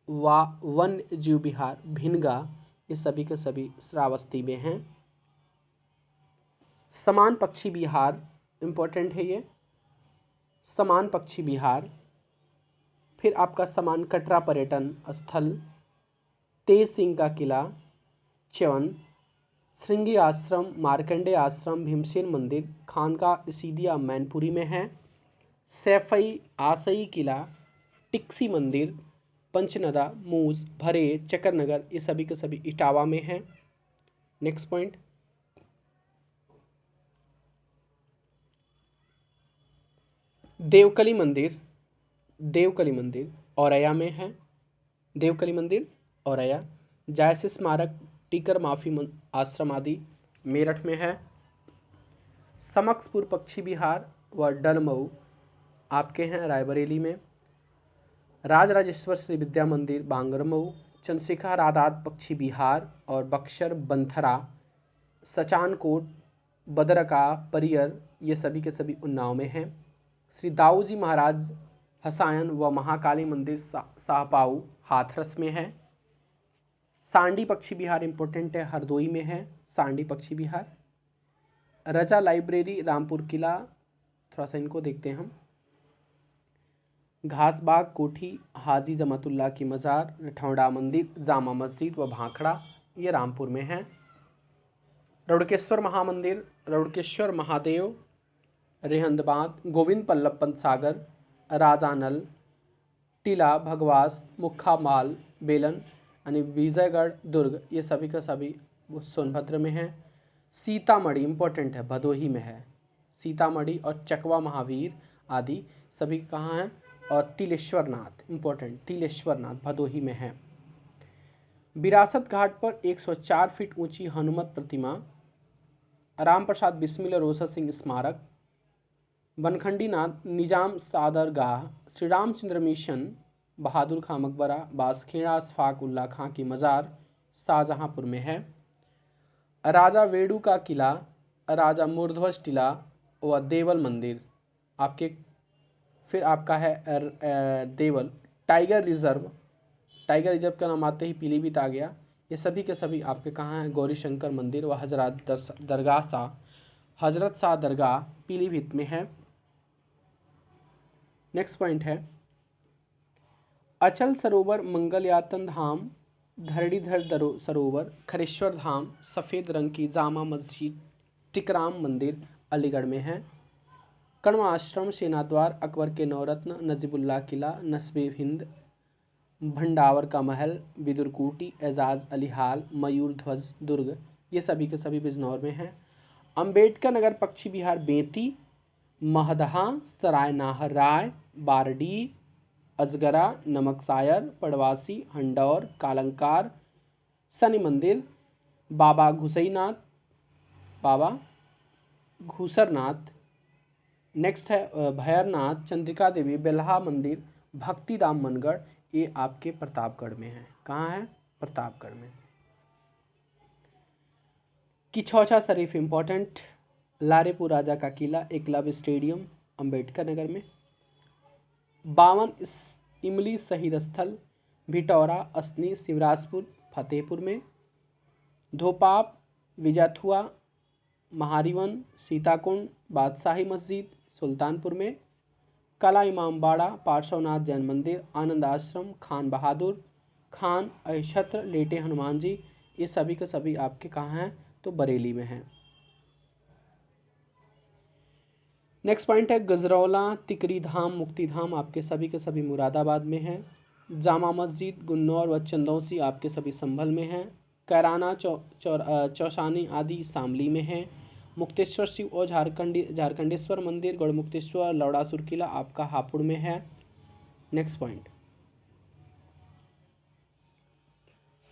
वन जीव विहार, भिनगा, ये सभी के सभी श्रावस्ती में हैं। समान पक्षी विहार इंपॉर्टेंट है ये, समान पक्षी विहार। फिर आपका समान कटरा पर्यटन स्थल, तेज सिंह का किला, च्यवन, श्रृंगी आश्रम, मार्कंडे आश्रम, भीमसेन मंदिर, खानका सीदिया मैनपुरी में है। सैफई आसई किला, टिक्सी मंदिर, पंचनदा, मूज, भरे, चकरनगर, ये सभी के सभी इटावा में है। नेक्स्ट पॉइंट देवकली मंदिर औरैया में है। देवकली मंदिर औरैया। जायसी स्मारक, टीकर माफी आश्रम आदि मेरठ में है। समक्सपुर पक्षी विहार व डलमऊ आपके हैं रायबरेली में। राजराजेश्वर श्री विद्या मंदिर बांगरमऊ, चंद्रशेखर आजाद पक्षी विहार और बक्सर बंथरा, सचानकोट, बदरका, परियर, ये सभी के सभी उन्नाव में हैं। श्री दाऊजी महाराज हसायन व महाकाली मंदिर साहपाऊ हाथरस में है। सांडी पक्षी विहार इंपॉर्टेंट है, हरदोई में है सांडी पक्षी विहार। रजा लाइब्रेरी, रामपुर किला, थोड़ा सा इनको देखते हैं हम। घासबाग कोठी, हाजी जमातुल्ला की मज़ार, रठौड़ा मंदिर, जामा मस्जिद व भाखड़ा, ये रामपुर में है। रुड़केश्वर महामंदिर, रुड़केश्वर महादेव, रेहंदबाद, गोविंद पल्लभ पंत सागर, राजानल, टीला, भगवास, मुक्खामाल, बेलन यानी विजयगढ़, दुर्ग, ये सभी का सभी सोनभद्र में है। सीतामढ़ी इंपॉर्टेंट है, भदोही में है। सीतामढ़ी और चकवा महावीर आदि सभी कहाँ हैं। और तिलेश्वरनाथ इंपॉर्टेंट, तिलेश्वरनाथ भदोही में है। विरासत घाट पर 104 फीट ऊंची हनुमत प्रतिमा, राम प्रसाद बिस्मिल और रोसा सिंह स्मारक, बनखंडी नाथ निजाम सादरगाह, श्री रामचंद्र मिशन, बहादुर खां मकबरा, बासखेड़ा अशफाक उल्ला खां की मज़ार शाहजहांपुर में है। राजा वेडू का किला, राजा मूर्ध्वज टीला व देवल मंदिर आपके। फिर आपका है देवल। टाइगर रिजर्व का नाम आते ही पीलीभीत आ गया। ये सभी के सभी आपके कहाँ हैं, गौरी शंकर मंदिर व हजरत शाह दरगाह पीलीभीत में है। नेक्स्ट पॉइंट है अचल सरोवर, मंगलयातन धाम, धरणीधर सरोवर, खरेश्वर धाम, सफ़ेद रंग की जामा मस्जिद, टिकराम मंदिर अलीगढ़ में है। कण्व आश्रम, सेनाद्वार, अकबर के नौरत्न, नजीबुल्ला किला, नस्बे हिंद, भंडावर का महल, बिदुरकूटी, एजाज अली हाल, मयूर ध्वज दुर्ग, ये सभी के सभी बिजनौर में हैं। अंबेडकर नगर पक्षी विहार बेंती, महदहा, सराय नाहर राय, बारडी, अजगरा, नमकसायर, पड़वासी, हंडौर, कालंकार, शनि मंदिर, बाबा घुसईनाथ, बाबा घूसरनाथ। नेक्स्ट है भैरनाथ, चंद्रिका देवी, बेल्हा मंदिर, भक्तिधाम मनगढ़, ये आपके प्रतापगढ़ में है। कहाँ है? प्रतापगढ़ में। किछौछा शरीफ इंपॉर्टेंट, लारेपुर राजा का किला, एकलव्य स्टेडियम, अंबेडकर नगर में। 52 इमली शहीद स्थल, भिटौरा, असनी, शिवराजपुर, फतेहपुर में। धोपाप, विजाथुआ, महारीवन, सीताकुंड, बादशाही मस्जिद, सुल्तानपुर में। कला इमामबाड़ा, पार्श्वनाथ जैन मंदिर, आनंद आश्रम, खान बहादुर, खान अहिछत्र, लेटे हनुमान जी, ये सभी के सभी आपके कहाँ हैं? तो बरेली में हैं। नेक्स्ट पॉइंट है गजरौला, तिकरी धाम, मुक्ति धाम आपके सभी के सभी मुरादाबाद में हैं। जामा मस्जिद, गुन्नौर व चंदौसी आपके सभी संभल में हैं। कैराना, चौसानी आदि शामली में हैं। मुक्तेश्वर शिव और झारखंडेश्वर मंदिर, गढ़मुक्तेश्वर, लौड़ासुर किला आपका हापुड़ में है। नेक्स्ट पॉइंट,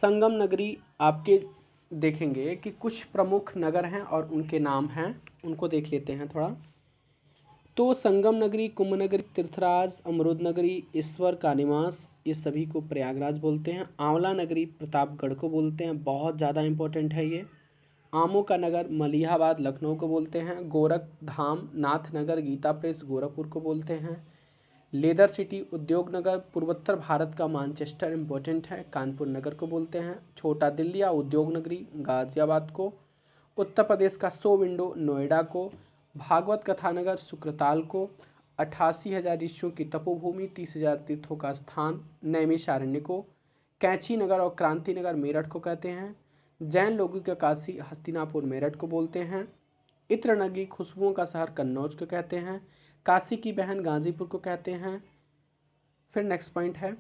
संगम नगरी आपके देखेंगे कि कुछ प्रमुख नगर हैं और उनके नाम हैं, उनको देख लेते हैं थोड़ा। तो संगम नगरी, कुंभ नगरी, तीर्थराज, अमरुद नगरी, ईश्वर का निवास, ये सभी को प्रयागराज बोलते हैं। आंवला नगरी प्रतापगढ़ को बोलते हैं, बहुत ज़्यादा इंपॉर्टेंट है ये। आमों का नगर मलिहाबाद लखनऊ को बोलते हैं। गोरख धाम, नाथ नगर, गीता प्रेस गोरखपुर को बोलते हैं। लेदर सिटी, उद्योग नगर, पूर्वोत्तर भारत का मैनचेस्टर इंपॉर्टेंट है, कानपुर नगर को बोलते हैं। छोटा दिल्ली या उद्योग नगरी गाजियाबाद को। उत्तर प्रदेश का 100 विंडो नोएडा को। भागवत कथानगर सुक्रताल को। 88,000 ऋषियों की तपोभूमि, 30,000 तीर्थों का स्थान नैमिषारण्य को। कैंची नगर और क्रांति नगर मेरठ को कहते हैं। जैन लोगों का काशी हस्तिनापुर मेरठ को बोलते हैं। इत्र नगरी, खुशबुओं का शहर कन्नौज को कहते हैं। काशी की बहन गाजीपुर को कहते हैं। फिर नेक्स्ट पॉइंट है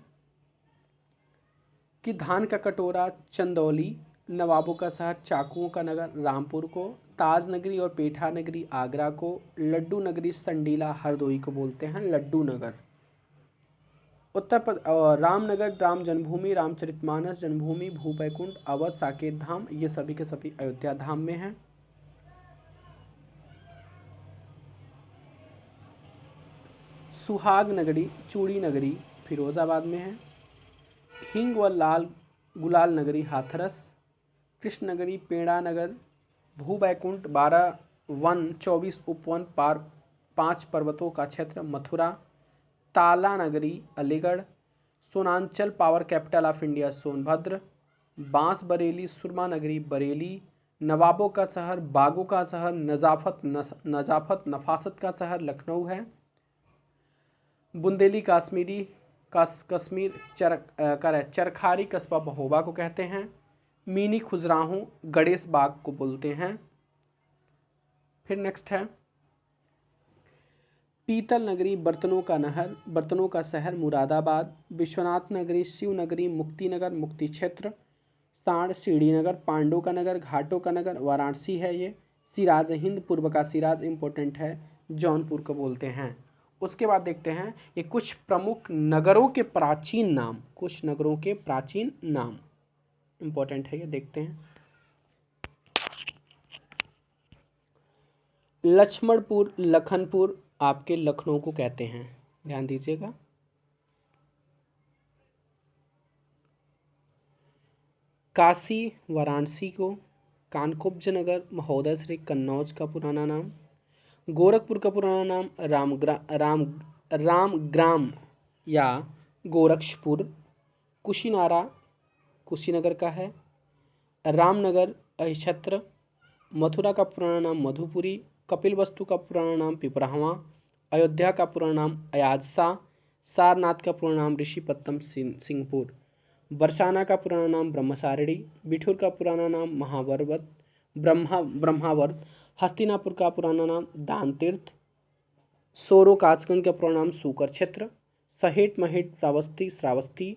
कि धान का कटोरा चंदौली, नवाबों का शहर चाकुओं का नगर रामपुर को। ताज नगरी और पेठा नगरी आगरा को। लड्डू नगरी संडीला हरदोई को बोलते हैं लड्डू नगर। रामनगर, राम जन्मभूमि, रामचरितमानस जन्मभूमि, भूपैकुंठ, अवध, साकेत धाम, ये सभी के सभी अयोध्या धाम में हैं। सुहाग नगरी, चूड़ी नगरी फिरोजाबाद में है। हिंग व लाल गुलाल नगरी हाथरस। कृष्ण नगरी पेड़ा नगर, भूबैकुंठ, 12 वन, 24 उपवन, 5 पर्वतों का क्षेत्र मथुरा। ताला नगरी Aligarh. Sonanchal power capital of India Sonbhadra. बांस बरेली सुरमा नगरी बरेली। नवाबों का शहर, बागों का शहर, नजाफत नफासत का शहर लखनऊ है। बुंदेली कश्मीर चरखारी कस्बा महोबा को कहते हैं। मिनी खुजराहो गणेश बाग को बोलते हैं। फिर नेक्स्ट है पीतल नगरी, बर्तनों का नहर, बर्तनों का शहर मुरादाबाद। विश्वनाथ नगरी, शिव नगरी, मुक्ति नगर, मुक्ति क्षेत्र। साण, सीढ़ी नगर, पांडव का नगर, घाटों का नगर, वाराणसी है ये। सिराज हिंद, पूर्व का सिराज इंपॉर्टेंट है, जौनपुर को बोलते हैं। उसके बाद देखते हैं ये कुछ प्रमुख नगरों के प्राचीन नाम, कुछ नगरों के प्राचीन नाम इंपॉर्टेंट है, ये देखते हैं। लक्ष्मणपुर, लखनपुर आपके लखनऊ को कहते हैं, ध्यान दीजिएगा। काशी वाराणसी को। कानकुब्ज नगर महोदय श्री कन्नौज का पुराना नाम। गोरखपुर का पुराना नाम रामग्राम या गोरक्षपुर। कुशीनारा कुशीनगर का है। रामनगर अहिछत्र। मथुरा का पुराना नाम मधुपुरी। कपिलवस्तु का पुराना नाम पिपराहवा। अयोध्या का पुराना नाम अयाजसा। सारनाथ का पुराना नाम ऋषिपत्तम सिंहपुर। बरसाना का पुराना नाम ब्रह्मसारणी। बिठूर का पुराना नाम महावर्त ब्रह्मावर्त। हस्तिनापुर का पुराना नाम दानतीर्थ। सोरो काचगंज का पुराना नाम सूकर क्षेत्र। सहेट महेट श्रावस्ती।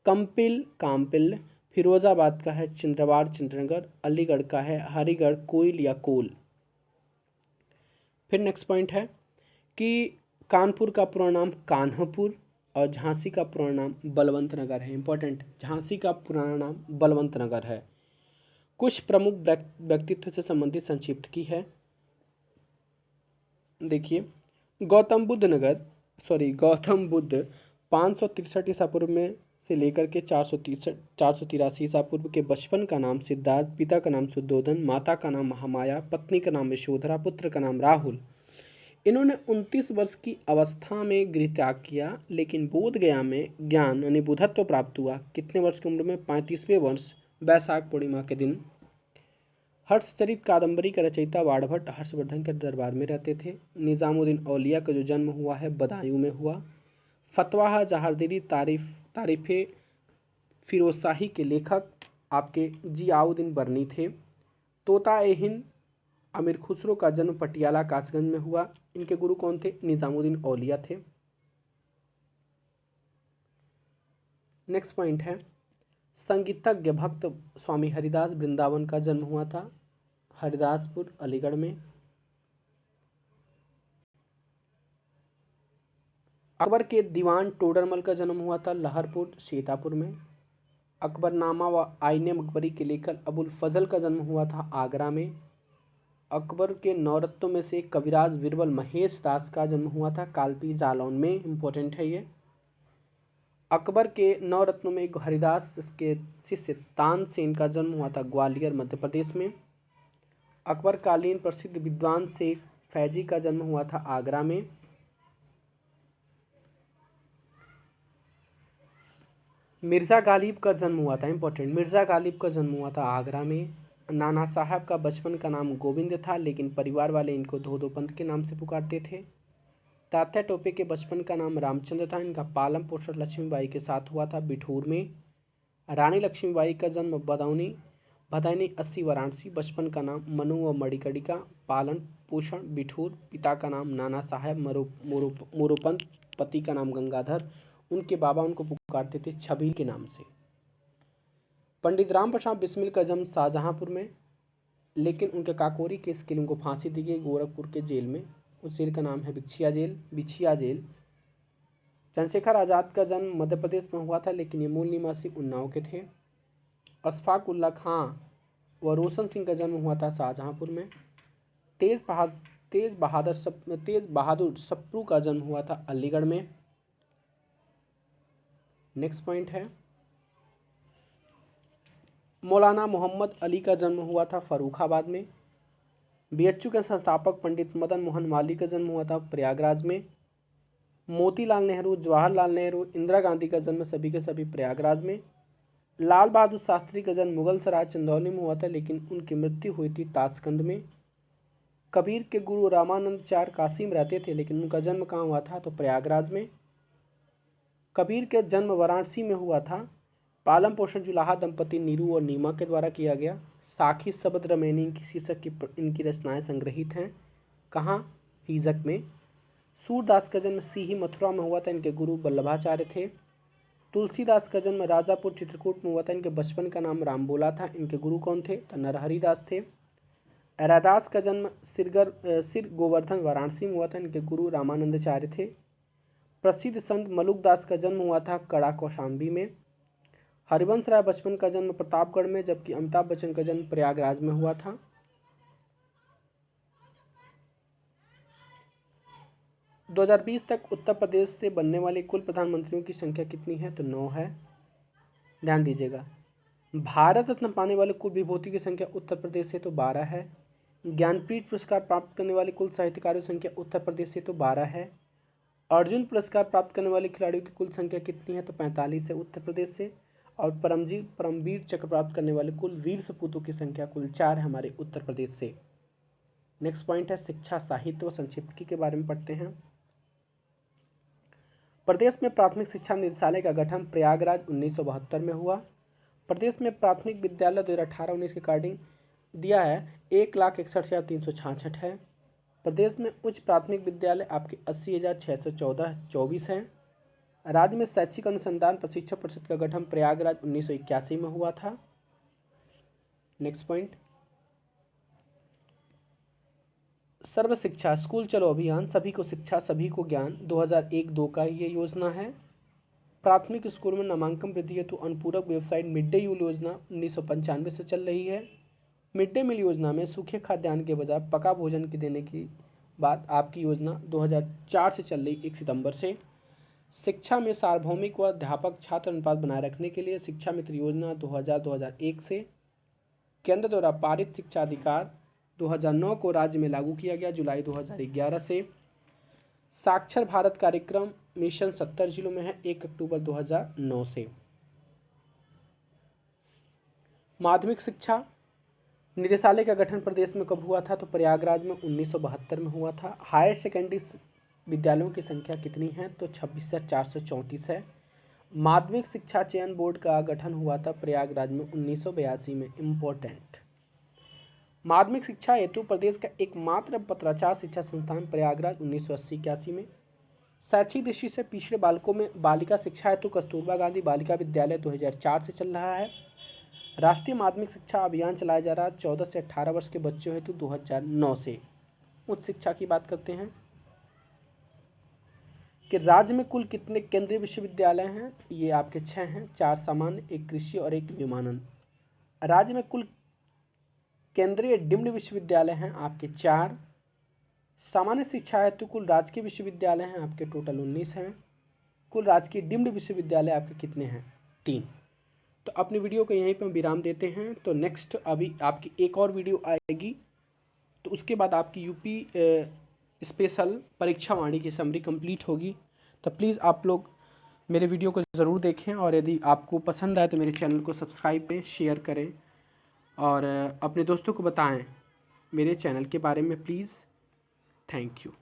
कंपिल कामपिल। फिरोजाबाद का है चंद्रवाड़ चंद्रनगर। अलीगढ़ का है हरिगढ़ कोइल या कोल। फिर नेक्स्ट पॉइंट है कि कानपुर का पुराना नाम कान्हपुर और झांसी का पुराना नाम बलवंत नगर है, इंपॉर्टेंट। झांसी का पुराना नाम बलवंत नगर है। कुछ प्रमुख व्यक्तित्व से संबंधित संक्षिप्त की है। देखिए, गौतम बुद्ध 563 ईसा पूर्व में से लेकर के 483 ईसा पूर्व के बचपन का नाम सिद्धार्थ, पिता का नाम शुद्धोधन, माता का नाम महामाया, पत्नी का नाम यशोधरा, पुत्र का नाम राहुल। इन्होंने 29 वर्ष की अवस्था में गृह त्याग किया, लेकिन बोध गया में ज्ञान यानी बुद्धत्व प्राप्त हुआ। कितने वर्ष की उम्र में? 35वें वर्ष, वैशाख पूर्णिमा के दिन। हर्षचरित कादंबरी का रचयिता बाणभट्ट हर्षवर्धन के दरबार में रहते थे। निजामुद्दीन औलिया का जो जन्म हुआ है बदायूं में हुआ। फतवाह जहारदीरी तारीफ़े फिरोजशाही के लेखक आपके जियाउद्दीन बर्नी थे। तोता ए हिंद अमीर खुसरो का जन्म पटियाला कासगंज में हुआ। इनके गुरु कौन थे? निजामुद्दीन औलिया थे। नेक्स्ट पॉइंट है, संगीतज्ञ भक्त स्वामी हरिदास वृंदावन का जन्म हुआ था हरिदासपुर अलीगढ़ में। अकबर के दीवान टोडरमल का जन्म हुआ था लहरपुर सीतापुर में। अकबरनामा व आईने अकबरी के लेखक अबुल फजल का जन्म हुआ था आगरा में। अकबर के नौरत्नों में से कविराज बीरबल महेश दास का जन्म हुआ था कालपी जालौन में। इम्पोर्टेंट है ये। अकबर के नौरत्नों में हरिदास के शिष्य तानसेन का जन्म हुआ था ग्वालियर मध्य प्रदेश में। अकबरकालीन प्रसिद्ध विद्वान शेख फैजी का जन्म हुआ था आगरा में। मिर्ज़ा गालिब का जन्म हुआ था, इम्पोर्टेंट, मिर्ज़ा गालिब का जन्म हुआ था आगरा में। नाना साहब का बचपन का नाम गोविंद था, लेकिन परिवार वाले इनको धोधो पंत के नाम से पुकारते थे। तात्या टोपे के बचपन का नाम रामचंद्र था। इनका पालन पोषण लक्ष्मीबाई के साथ हुआ था बिठूर में। रानी लक्ष्मीबाई का जन्म भदैनी 80 वाराणसी। बचपन का नाम मनु व मणिकर्णिका। पालन पोषण बिठूर। पिता का नाम नाना साहब मोरोपंत। पति का नाम गंगाधर। उनके बाबा उनको पुकारते थे छबील के नाम से। पंडित राम प्रसाद बिस्मिल का जन्म शाहजहांपुर में, लेकिन उनके काकोरी केस के लिए उनको फांसी दी गई गोरखपुर के जेल में। उस जेल का नाम है बिछिया जेल। चंद्रशेखर आज़ाद का जन्म मध्य प्रदेश में हुआ था, लेकिन ये मूल निवासी उन्नाव के थे। अशफाक उल्ला खां व रोशन सिंह का जन्म हुआ था शाहजहांपुर में। तेज बहादुर सप्रू का जन्म हुआ था अलीगढ़ में। नेक्स्ट पॉइंट है, मौलाना मोहम्मद अली का जन्म हुआ था फर्रुखाबाद में। बीएचयू के संस्थापक पंडित मदन मोहन मालवीय का जन्म हुआ था प्रयागराज में। मोतीलाल नेहरू, जवाहरलाल नेहरू, इंदिरा गांधी का जन्म सभी के सभी प्रयागराज में। लाल बहादुर शास्त्री का जन्म मुगलसराय चंदौली में हुआ था, लेकिन उनकी मृत्यु हुई थी ताशकंद में। कबीर के गुरु रामानंदाचार्य काशी में रहते थे, लेकिन उनका जन्म कहाँ हुआ था? तो प्रयागराज में। कबीर का जन्म वाराणसी में हुआ था। पालन पोषण जुलाहा दंपति नीरू और नीमा के द्वारा किया गया। साखी शब्द रमैनी की शीर्षक की इनकी रचनाएं संग्रहित हैं। कहाँ? हीजक में। सूरदास का जन्म सीही मथुरा में हुआ था। इनके गुरु वल्लभाचार्य थे। तुलसीदास का जन्म राजापुर चित्रकूट में हुआ था। इनके बचपन का नाम रामबोला था। इनके गुरु कौन थे? तो नरहरि दास थे। रैदास का जन्म सिर गोवर्धन वाराणसी में हुआ था। इनके गुरु रामानंदाचार्य थे। प्रसिद्ध संत मलुक दास का जन्म हुआ था कड़ा कौशाम्बी में। हरिवंश राय बचपन का जन्म प्रतापगढ़ में, जबकि अमिताभ बच्चन का जन्म प्रयागराज में हुआ था। - 2020 तक उत्तर प्रदेश से बनने वाले कुल प्रधानमंत्रियों की संख्या कितनी है? तो 9 है। ध्यान दीजिएगा। भारत रत्न पाने वाले कुल विभूति की संख्या उत्तर प्रदेश से तो 12 है। ज्ञानपीठ पुरस्कार प्राप्त करने वाले कुल साहित्यकारों की संख्या उत्तर प्रदेश से तो 12 है। अर्जुन पुरस्कार प्राप्त करने वाले खिलाड़ियों की कुल संख्या कितनी है? तो 45 है उत्तर प्रदेश से। और परमवीर चक्र प्राप्त करने वाले कुल वीर सपूतों की संख्या कुल 4 है हमारे उत्तर प्रदेश से। नेक्स्ट पॉइंट है, शिक्षा साहित्य व संक्षिप्त के बारे में पढ़ते हैं। प्रदेश में प्राथमिक शिक्षा निदेशालय का गठन प्रयागराज 1972 में हुआ। प्रदेश में प्राथमिक विद्यालय 2018-19 के अकॉर्डिंग दिया है 1,61,366 है। प्रदेश में उच्च प्राथमिक विद्यालय आपके 80,614 हैं। राज्य में शैक्षिक अनुसंधान प्रशिक्षण परिषद का गठन प्रयागराज 1981 में हुआ था। नेक्स्ट पॉइंट, सर्व शिक्षा स्कूल चलो अभियान, सभी को शिक्षा सभी को ज्ञान 2001-2 का ये योजना है। प्राथमिक स्कूल में नामांकन वृद्धि हेतु अनुपूरक वेबसाइट मिड डे मील योजना 1995 से चल रही है। मिड डे मील योजना में सूखे खाद्यान्न के बजाय पका भोजन की देने की बात आपकी योजना 2004 से चल रही 1 सितंबर से। शिक्षा में सार्वभौमिक व अध्यापक छात्र अनुपात बनाए रखने के लिए शिक्षा मित्र योजना 2000-2001 से। केंद्र द्वारा पारित शिक्षा अधिकार 2009 को राज्य में लागू किया गया जुलाई 2011 से। साक्षर भारत कार्यक्रम मिशन 70 जिलों में है 1 अक्टूबर 2009 से। माध्यमिक शिक्षा निदेशालय का गठन प्रदेश में कब हुआ था? तो प्रयागराज में 1972 में हुआ था। हायर सेकेंडरी विद्यालयों की संख्या कितनी है? तो 26,434 है। माध्यमिक शिक्षा चयन बोर्ड का गठन हुआ था प्रयागराज में 1982 में। इम्पोर्टेंट, माध्यमिक शिक्षा हेतु प्रदेश का एकमात्र पत्राचार शिक्षा संस्थान प्रयागराज 1980-81 में। शैक्षिक दृष्टि से पिछड़े बालकों में बालिका शिक्षा हेतु कस्तूरबा गांधी बालिका विद्यालय 2004 से चल रहा है। राष्ट्रीय माध्यमिक शिक्षा अभियान चलाया जा रहा है 14 से 18 वर्ष के बच्चों हेतु 2009 से। उच्च शिक्षा की बात करते हैं कि राज्य में कुल कितने केंद्रीय विश्वविद्यालय हैं? ये आपके 6 हैं, 4 सामान्य, 1 कृषि और 1 विमानन। राज्य में कुल केंद्रीय डिम्ड विश्वविद्यालय हैं आपके 4। सामान्य शिक्षा हेतु कुल राजकीय विश्वविद्यालय हैं आपके टोटल 19 हैं। कुल राजकीय डिम्ड विश्वविद्यालय आपके कितने हैं? 3। तो अपनी वीडियो को यहीं पर विराम देते हैं। तो नेक्स्ट अभी आपकी एक और वीडियो आएगी, तो उसके बाद आपकी यूपी स्पेशल परीक्षा वाणी की समरी कंप्लीट होगी। तो प्लीज़ आप लोग मेरे वीडियो को ज़रूर देखें, और यदि आपको पसंद आए तो मेरे चैनल को सब्सक्राइब करें, शेयर करें और अपने दोस्तों को बताएं मेरे चैनल के बारे में प्लीज़। Thank you.